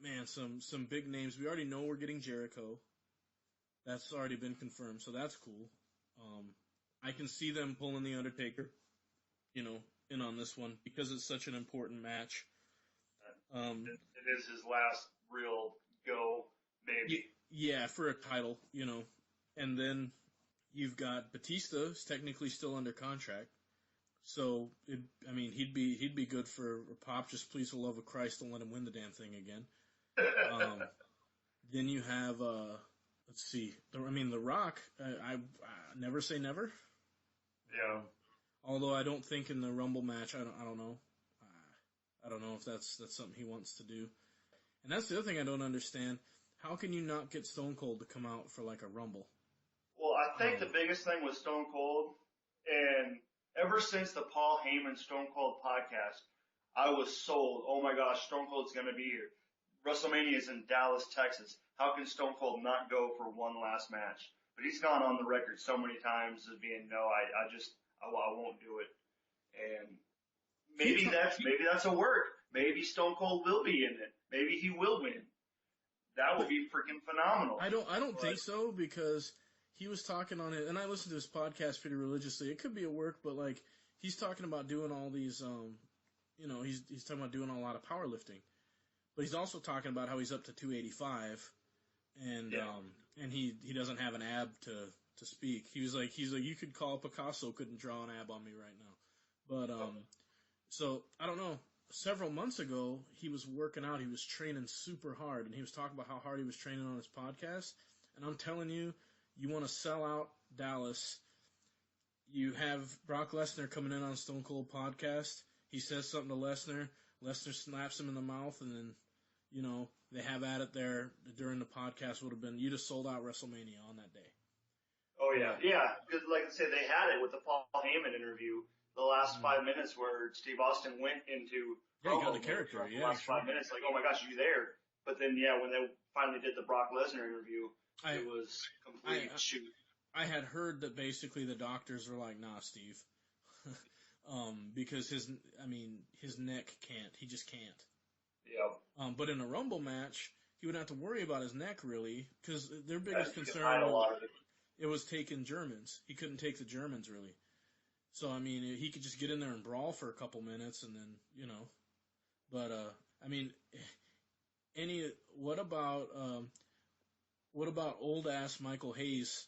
Speaker 1: man, some big names. We already know we're getting Jericho. That's already been confirmed, so that's cool. I can see them pulling The Undertaker, in on this one because it's such an important match.
Speaker 2: It is his last real go, maybe.
Speaker 1: Yeah, for a title, and then you've got Batista, who's technically still under contract. So, he'd be good for a pop. Just please, for the love of Christ, don't let him win the damn thing again. Then you have, let's see. The Rock. I never say never.
Speaker 2: Yeah.
Speaker 1: Although I don't think in the Rumble match, I don't know. I don't know if that's something he wants to do. And that's the other thing I don't understand. How can you not get Stone Cold to come out for like a Rumble?
Speaker 2: Well, I think the biggest thing with Stone Cold, and ever since the Paul Heyman Stone Cold podcast, I was sold. Oh my gosh, Stone Cold's going to be here. WrestleMania is in Dallas, Texas. How can Stone Cold not go for one last match? But he's gone on the record so many times as being, no, I won't do it. And maybe that's a work. Maybe Stone Cold will be in it. Maybe he will win. That would be freaking phenomenal.
Speaker 1: I don't think so, because he was talking on it, and I listen to his podcast pretty religiously. It could be a work, but like he's talking about doing all these, he's talking about doing a lot of powerlifting, but he's also talking about how he's up to 285, and and he doesn't have an ab to speak. He's like you could call Picasso couldn't draw an ab on me right now, but so I don't know. Several months ago, he was working out. He was training super hard, and he was talking about how hard he was training on his podcast. And I'm telling you, you want to sell out Dallas. You have Brock Lesnar coming in on Stone Cold podcast. He says something to Lesnar. Lesnar slaps him in the mouth, and then, they have at it there during the podcast. Would have been, you'd have sold out WrestleMania on that day.
Speaker 2: Oh, yeah. Yeah, because like I said, they had it with the Paul Heyman interview. The last 5 minutes where Steve Austin went into
Speaker 1: he got the character.
Speaker 2: The last 5 minutes, like, oh my gosh, you there? But then, when they finally did the Brock Lesnar interview, it was complete shoot.
Speaker 1: I had heard that basically the doctors were like, nah, Steve, because his neck can't. He just can't.
Speaker 2: Yeah.
Speaker 1: But in a Rumble match, he wouldn't have to worry about his neck really, because their biggest concern it was taking Germans. He couldn't take the Germans really. So, he could just get in there and brawl for a couple minutes and then, But, what about old-ass Michael Hayes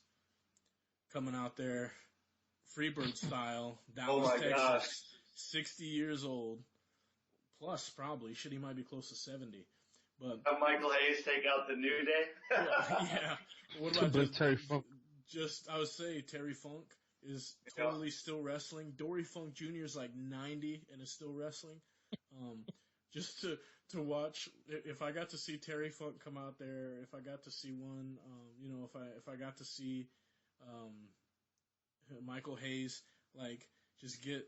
Speaker 1: coming out there, Freebird style, Dallas, Texas,
Speaker 2: gosh.
Speaker 1: 60 years old, plus probably. Shit, he might be close to 70. But
Speaker 2: Michael Hayes take out the New Day?
Speaker 1: yeah. What about
Speaker 3: Terry Funk?
Speaker 1: I would say Terry Funk is totally still wrestling. Dory Funk Jr. is like 90 and is still wrestling. Just to watch, if I got to see Terry Funk come out there, if I got to see one, if I got to see Michael Hayes, like just get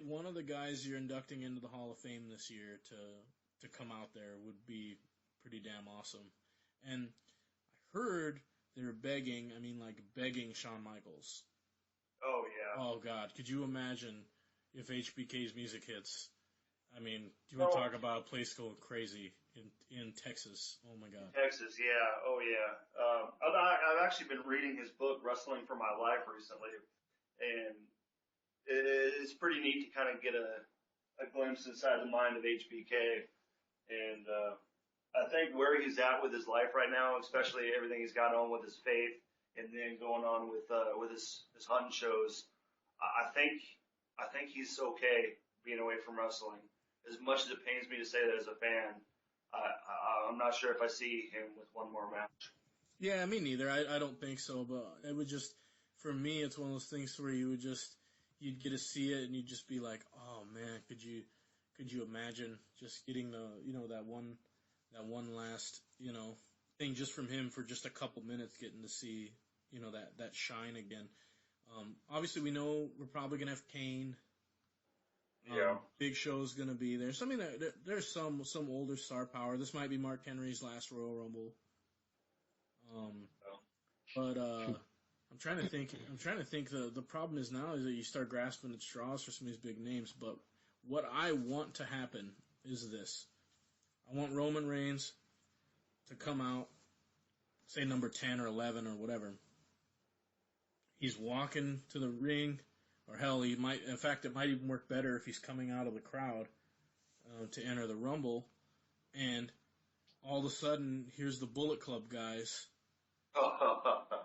Speaker 1: one of the guys you're inducting into the Hall of Fame this year to come out there would be pretty damn awesome. And I heard they're begging Shawn Michaels.
Speaker 2: Oh, yeah.
Speaker 1: Oh, God. Could you imagine if HBK's music hits? You want to talk about a place going crazy in Texas. Oh, my God.
Speaker 2: Texas, yeah. Oh, yeah. I've actually been reading his book, Wrestling for My Life, recently. And it's pretty neat to kind of get a glimpse inside the mind of HBK. And I think where he's at with his life right now, especially everything he's got on with his faith, and then going on with his hunting shows, I think he's okay being away from wrestling. As much as it pains me to say that as a fan, I'm not sure if I see him with one more match.
Speaker 1: Yeah, me neither. I don't think so, but it would just, for me, it's one of those things where you'd get to see it and you'd just be like, oh man, could you imagine just getting that one last, thing just from him for just a couple minutes, getting to see, that shine again. Obviously we know we're probably going to have Kane. Big Show's going to be there. So, there's some older star power. This might be Mark Henry's last Royal Rumble. But I'm trying to think. The problem is now is that you start grasping at straws for some of these big names. But what I want to happen is this: I want Roman Reigns to come out, say number 10 or 11 or whatever. He's walking to the ring. Or hell, it might even work better if he's coming out of the crowd to enter the Rumble. And all of a sudden, here's the Bullet Club guys.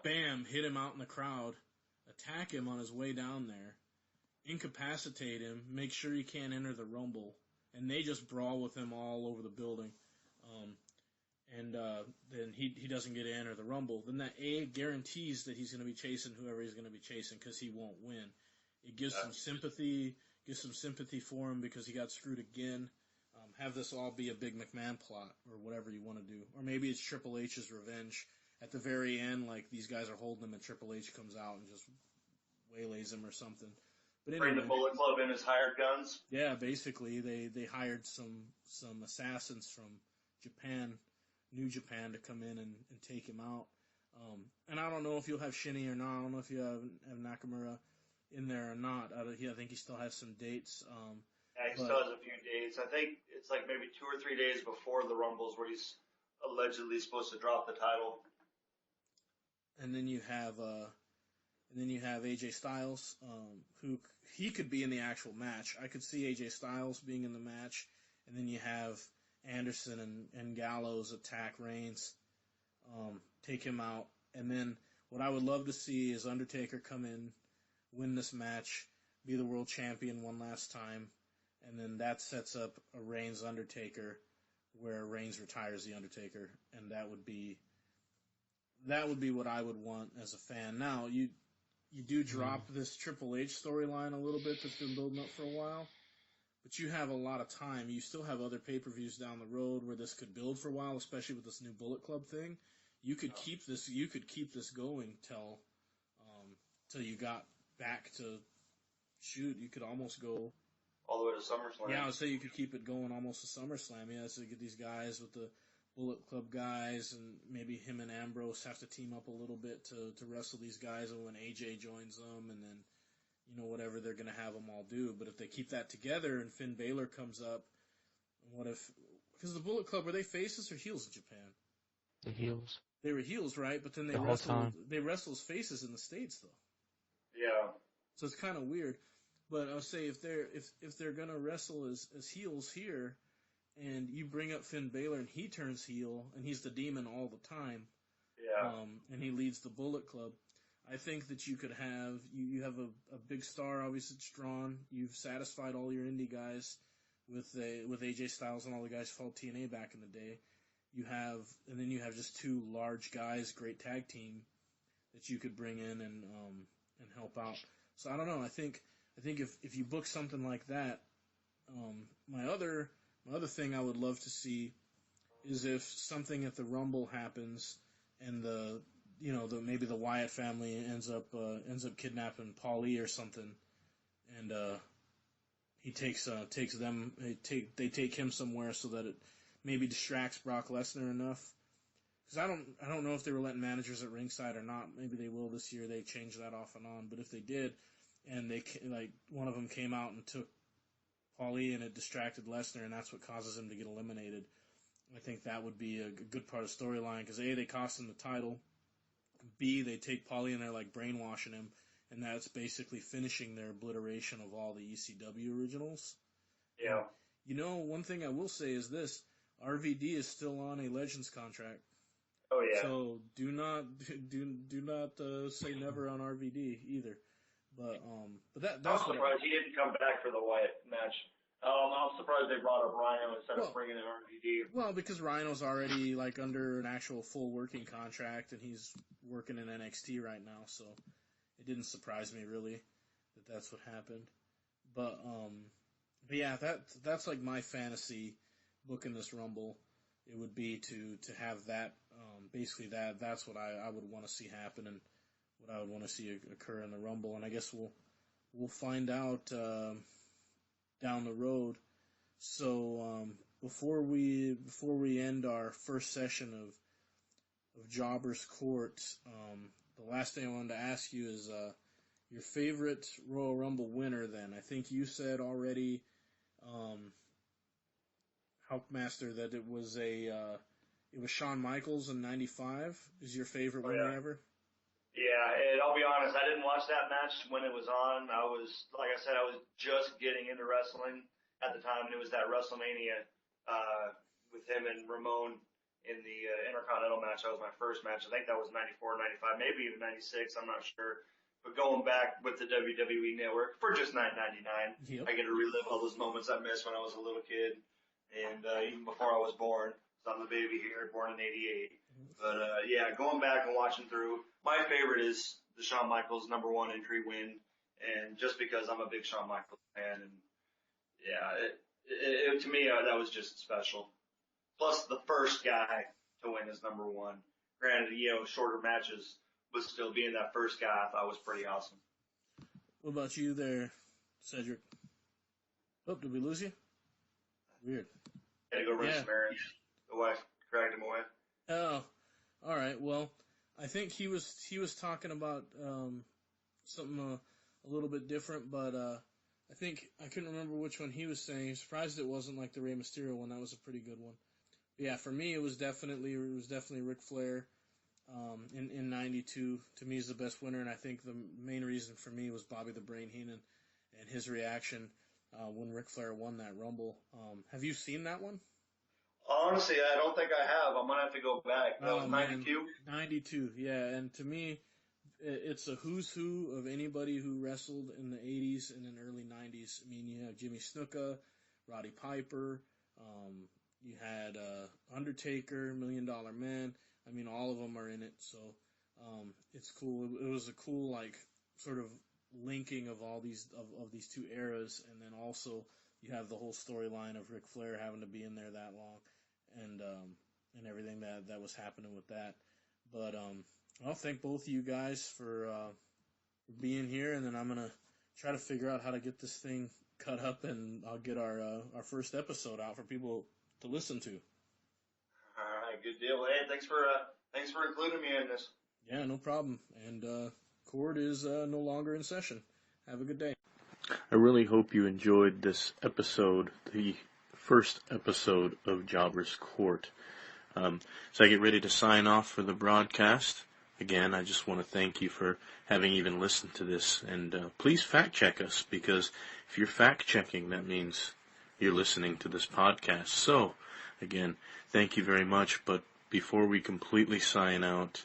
Speaker 1: Bam, hit him out in the crowd, attack him on his way down there, incapacitate him, make sure he can't enter the Rumble, and they just brawl with him all over the building. Then he doesn't get to enter the Rumble. Then that guarantees that he's going to be chasing whoever he's going to be chasing because he won't win. It gives some sympathy for him because he got screwed again. Have this all be a big McMahon plot or whatever you want to do. Or maybe it's Triple H's revenge. At the very end, like, these guys are holding him and Triple H comes out and just waylays him or something. But anyway,
Speaker 2: bring the Bullet Club in as hired guns?
Speaker 1: Yeah, basically. They hired some assassins from Japan, New Japan, to come in and take him out. And I don't know if you'll have Shinny or not. I don't know if you have Nakamura in there or not. I think he still has some dates.
Speaker 2: Yeah, he still has a few dates. I think it's like maybe 2 or 3 days before the Rumbles where he's allegedly supposed to drop the title.
Speaker 1: And then you have AJ Styles, who he could be in the actual match. I could see AJ Styles being in the match, and then you have Anderson and Gallows attack Reigns, take him out, and then what I would love to see is Undertaker come in, win this match, be the world champion one last time, and then that sets up a Reigns Undertaker where Reigns retires the Undertaker, and that would be what I would want as a fan. Now, you do drop this Triple H storyline a little bit that's been building up for a while, but you have a lot of time. You still have other pay-per-views down the road where this could build for a while, especially with this new Bullet Club thing. You could keep this going till you got back to shoot. You could almost go
Speaker 2: all the way to SummerSlam.
Speaker 1: Yeah, I would say you could keep it going almost to SummerSlam. Yeah, so you get these guys with the Bullet Club guys, and maybe him and Ambrose have to team up a little bit to wrestle these guys, and when AJ joins them, and then, whatever they're going to have them all do. But if they keep that together and Finn Balor comes up, what if, because the Bullet Club, were they faces or heels in Japan?
Speaker 3: The heels.
Speaker 1: They were heels, right? But then they wrestle as faces in the States, though.
Speaker 2: Yeah.
Speaker 1: So it's kind of weird. But I'll say if they're going to wrestle as heels here, and you bring up Finn Balor and he turns heel, and he's the demon all the time, and he leads the Bullet Club, I think that you could have you have a big star, obviously it's drawn. You've satisfied all your indie guys with AJ Styles and all the guys who followed TNA back in the day. And then you have just two large guys, great tag team that you could bring in and help out. So I don't know. I think if you book something like that, my other thing I would love to see is if something at the Rumble happens and maybe the Wyatt family ends up kidnapping Paulie or something, and he takes them. They take him somewhere so that it maybe distracts Brock Lesnar enough. Because I don't know if they were letting managers at ringside or not. Maybe they will this year. They changed that off and on. But if they did, and one of them came out and took Paulie and it distracted Lesnar, and that's what causes him to get eliminated, I think that would be a good part of the storyline. Because A, they cost him the title. B, they take Paulie and they're like brainwashing him, and that's basically finishing their obliteration of all the ECW originals.
Speaker 2: Yeah.
Speaker 1: One thing I will say is this: RVD is still on a Legends contract.
Speaker 2: Oh yeah.
Speaker 1: So do not say never on RVD either. But that's
Speaker 2: I'm surprised he didn't come back for the Wyatt match. I'm surprised they brought up Rhino instead of bringing in RVD.
Speaker 1: Well, because Rhino's already under an actual full working contract, and he's working in NXT right now, so it didn't surprise me really that that's what happened. But yeah, that's like my fantasy book in this Rumble. It would be to have that, basically that's what I would want to see happen, and what I would want to see occur in the Rumble. And I guess we'll find out down the road. So before we end our first session of Jobber's Court, the last thing I wanted to ask you is your favorite Royal Rumble winner. Then I think you said already, Hulkmaster, that it was Shawn Michaels in '95 is your favorite winner ever.
Speaker 2: Yeah, and I'll be honest, I didn't watch that match when it was on. I was just getting into wrestling at the time, and it was that WrestleMania with him and Ramon in the Intercontinental match. That was my first match. I think that was 94, 95, maybe even 96. I'm not sure. But going back with the WWE Network for just $9.99,
Speaker 1: Yep.
Speaker 2: I get to relive all those moments I missed when I was a little kid, and even before I was born. So I'm the baby here, born in '88. But yeah, going back and watching through, my favorite is the Shawn Michaels #1 entry win, and just because I'm a big Shawn Michaels fan, and yeah, to me that was just special. Plus the first guy to win is #1. Granted, shorter matches, but still being that first guy, I thought was pretty awesome.
Speaker 1: What about you there, Cedric? Oh, did we lose you? Weird.
Speaker 2: Had to go run some errands. The wife dragged him away.
Speaker 1: Oh, all right. Well, I think he was talking about something a little bit different, but I think I couldn't remember which one he was saying. He's surprised it wasn't like the Rey Mysterio one. That was a pretty good one. But yeah, for me, it was definitely Ric Flair. In '92, to me, is the best winner, and I think the main reason for me was Bobby the Brain Heenan and his reaction when Ric Flair won that Rumble. Have you seen that one?
Speaker 2: Honestly, I don't think I have. I'm gonna have to go back. That was 92?
Speaker 1: 92, yeah. And to me, it's a who's who of anybody who wrestled in the 80s and in early 90s. I mean, you have Jimmy Snuka, Roddy Piper, you had Undertaker, $1 Million Man. I mean, all of them are in it, so it's cool. It was a cool, like, sort of linking of all these of these two eras, and then also you have the whole storyline of Ric Flair having to be in there that long, and everything that was happening with that. But I'll thank both of you guys for being here, and then I'm gonna try to figure out how to get this thing cut up, and I'll get our first episode out for people to listen to.
Speaker 2: All right, good deal. Hey, thanks for including me in this.
Speaker 1: Yeah, no problem. And Cord is no longer in session. Have a good day.
Speaker 4: I really hope you enjoyed this episode, the first episode of Jobber's Court. So I get ready to sign off for the broadcast. Again, I just want to thank you for having even listened to this. And please fact check us, because if you're fact checking, that means you're listening to this podcast. So, again, thank you very much. But before we completely sign out,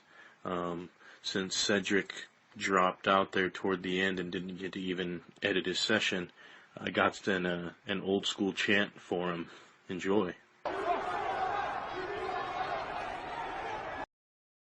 Speaker 4: since Cedric dropped out there toward the end and didn't get to even edit his session, I got an old school chant for him. Enjoy.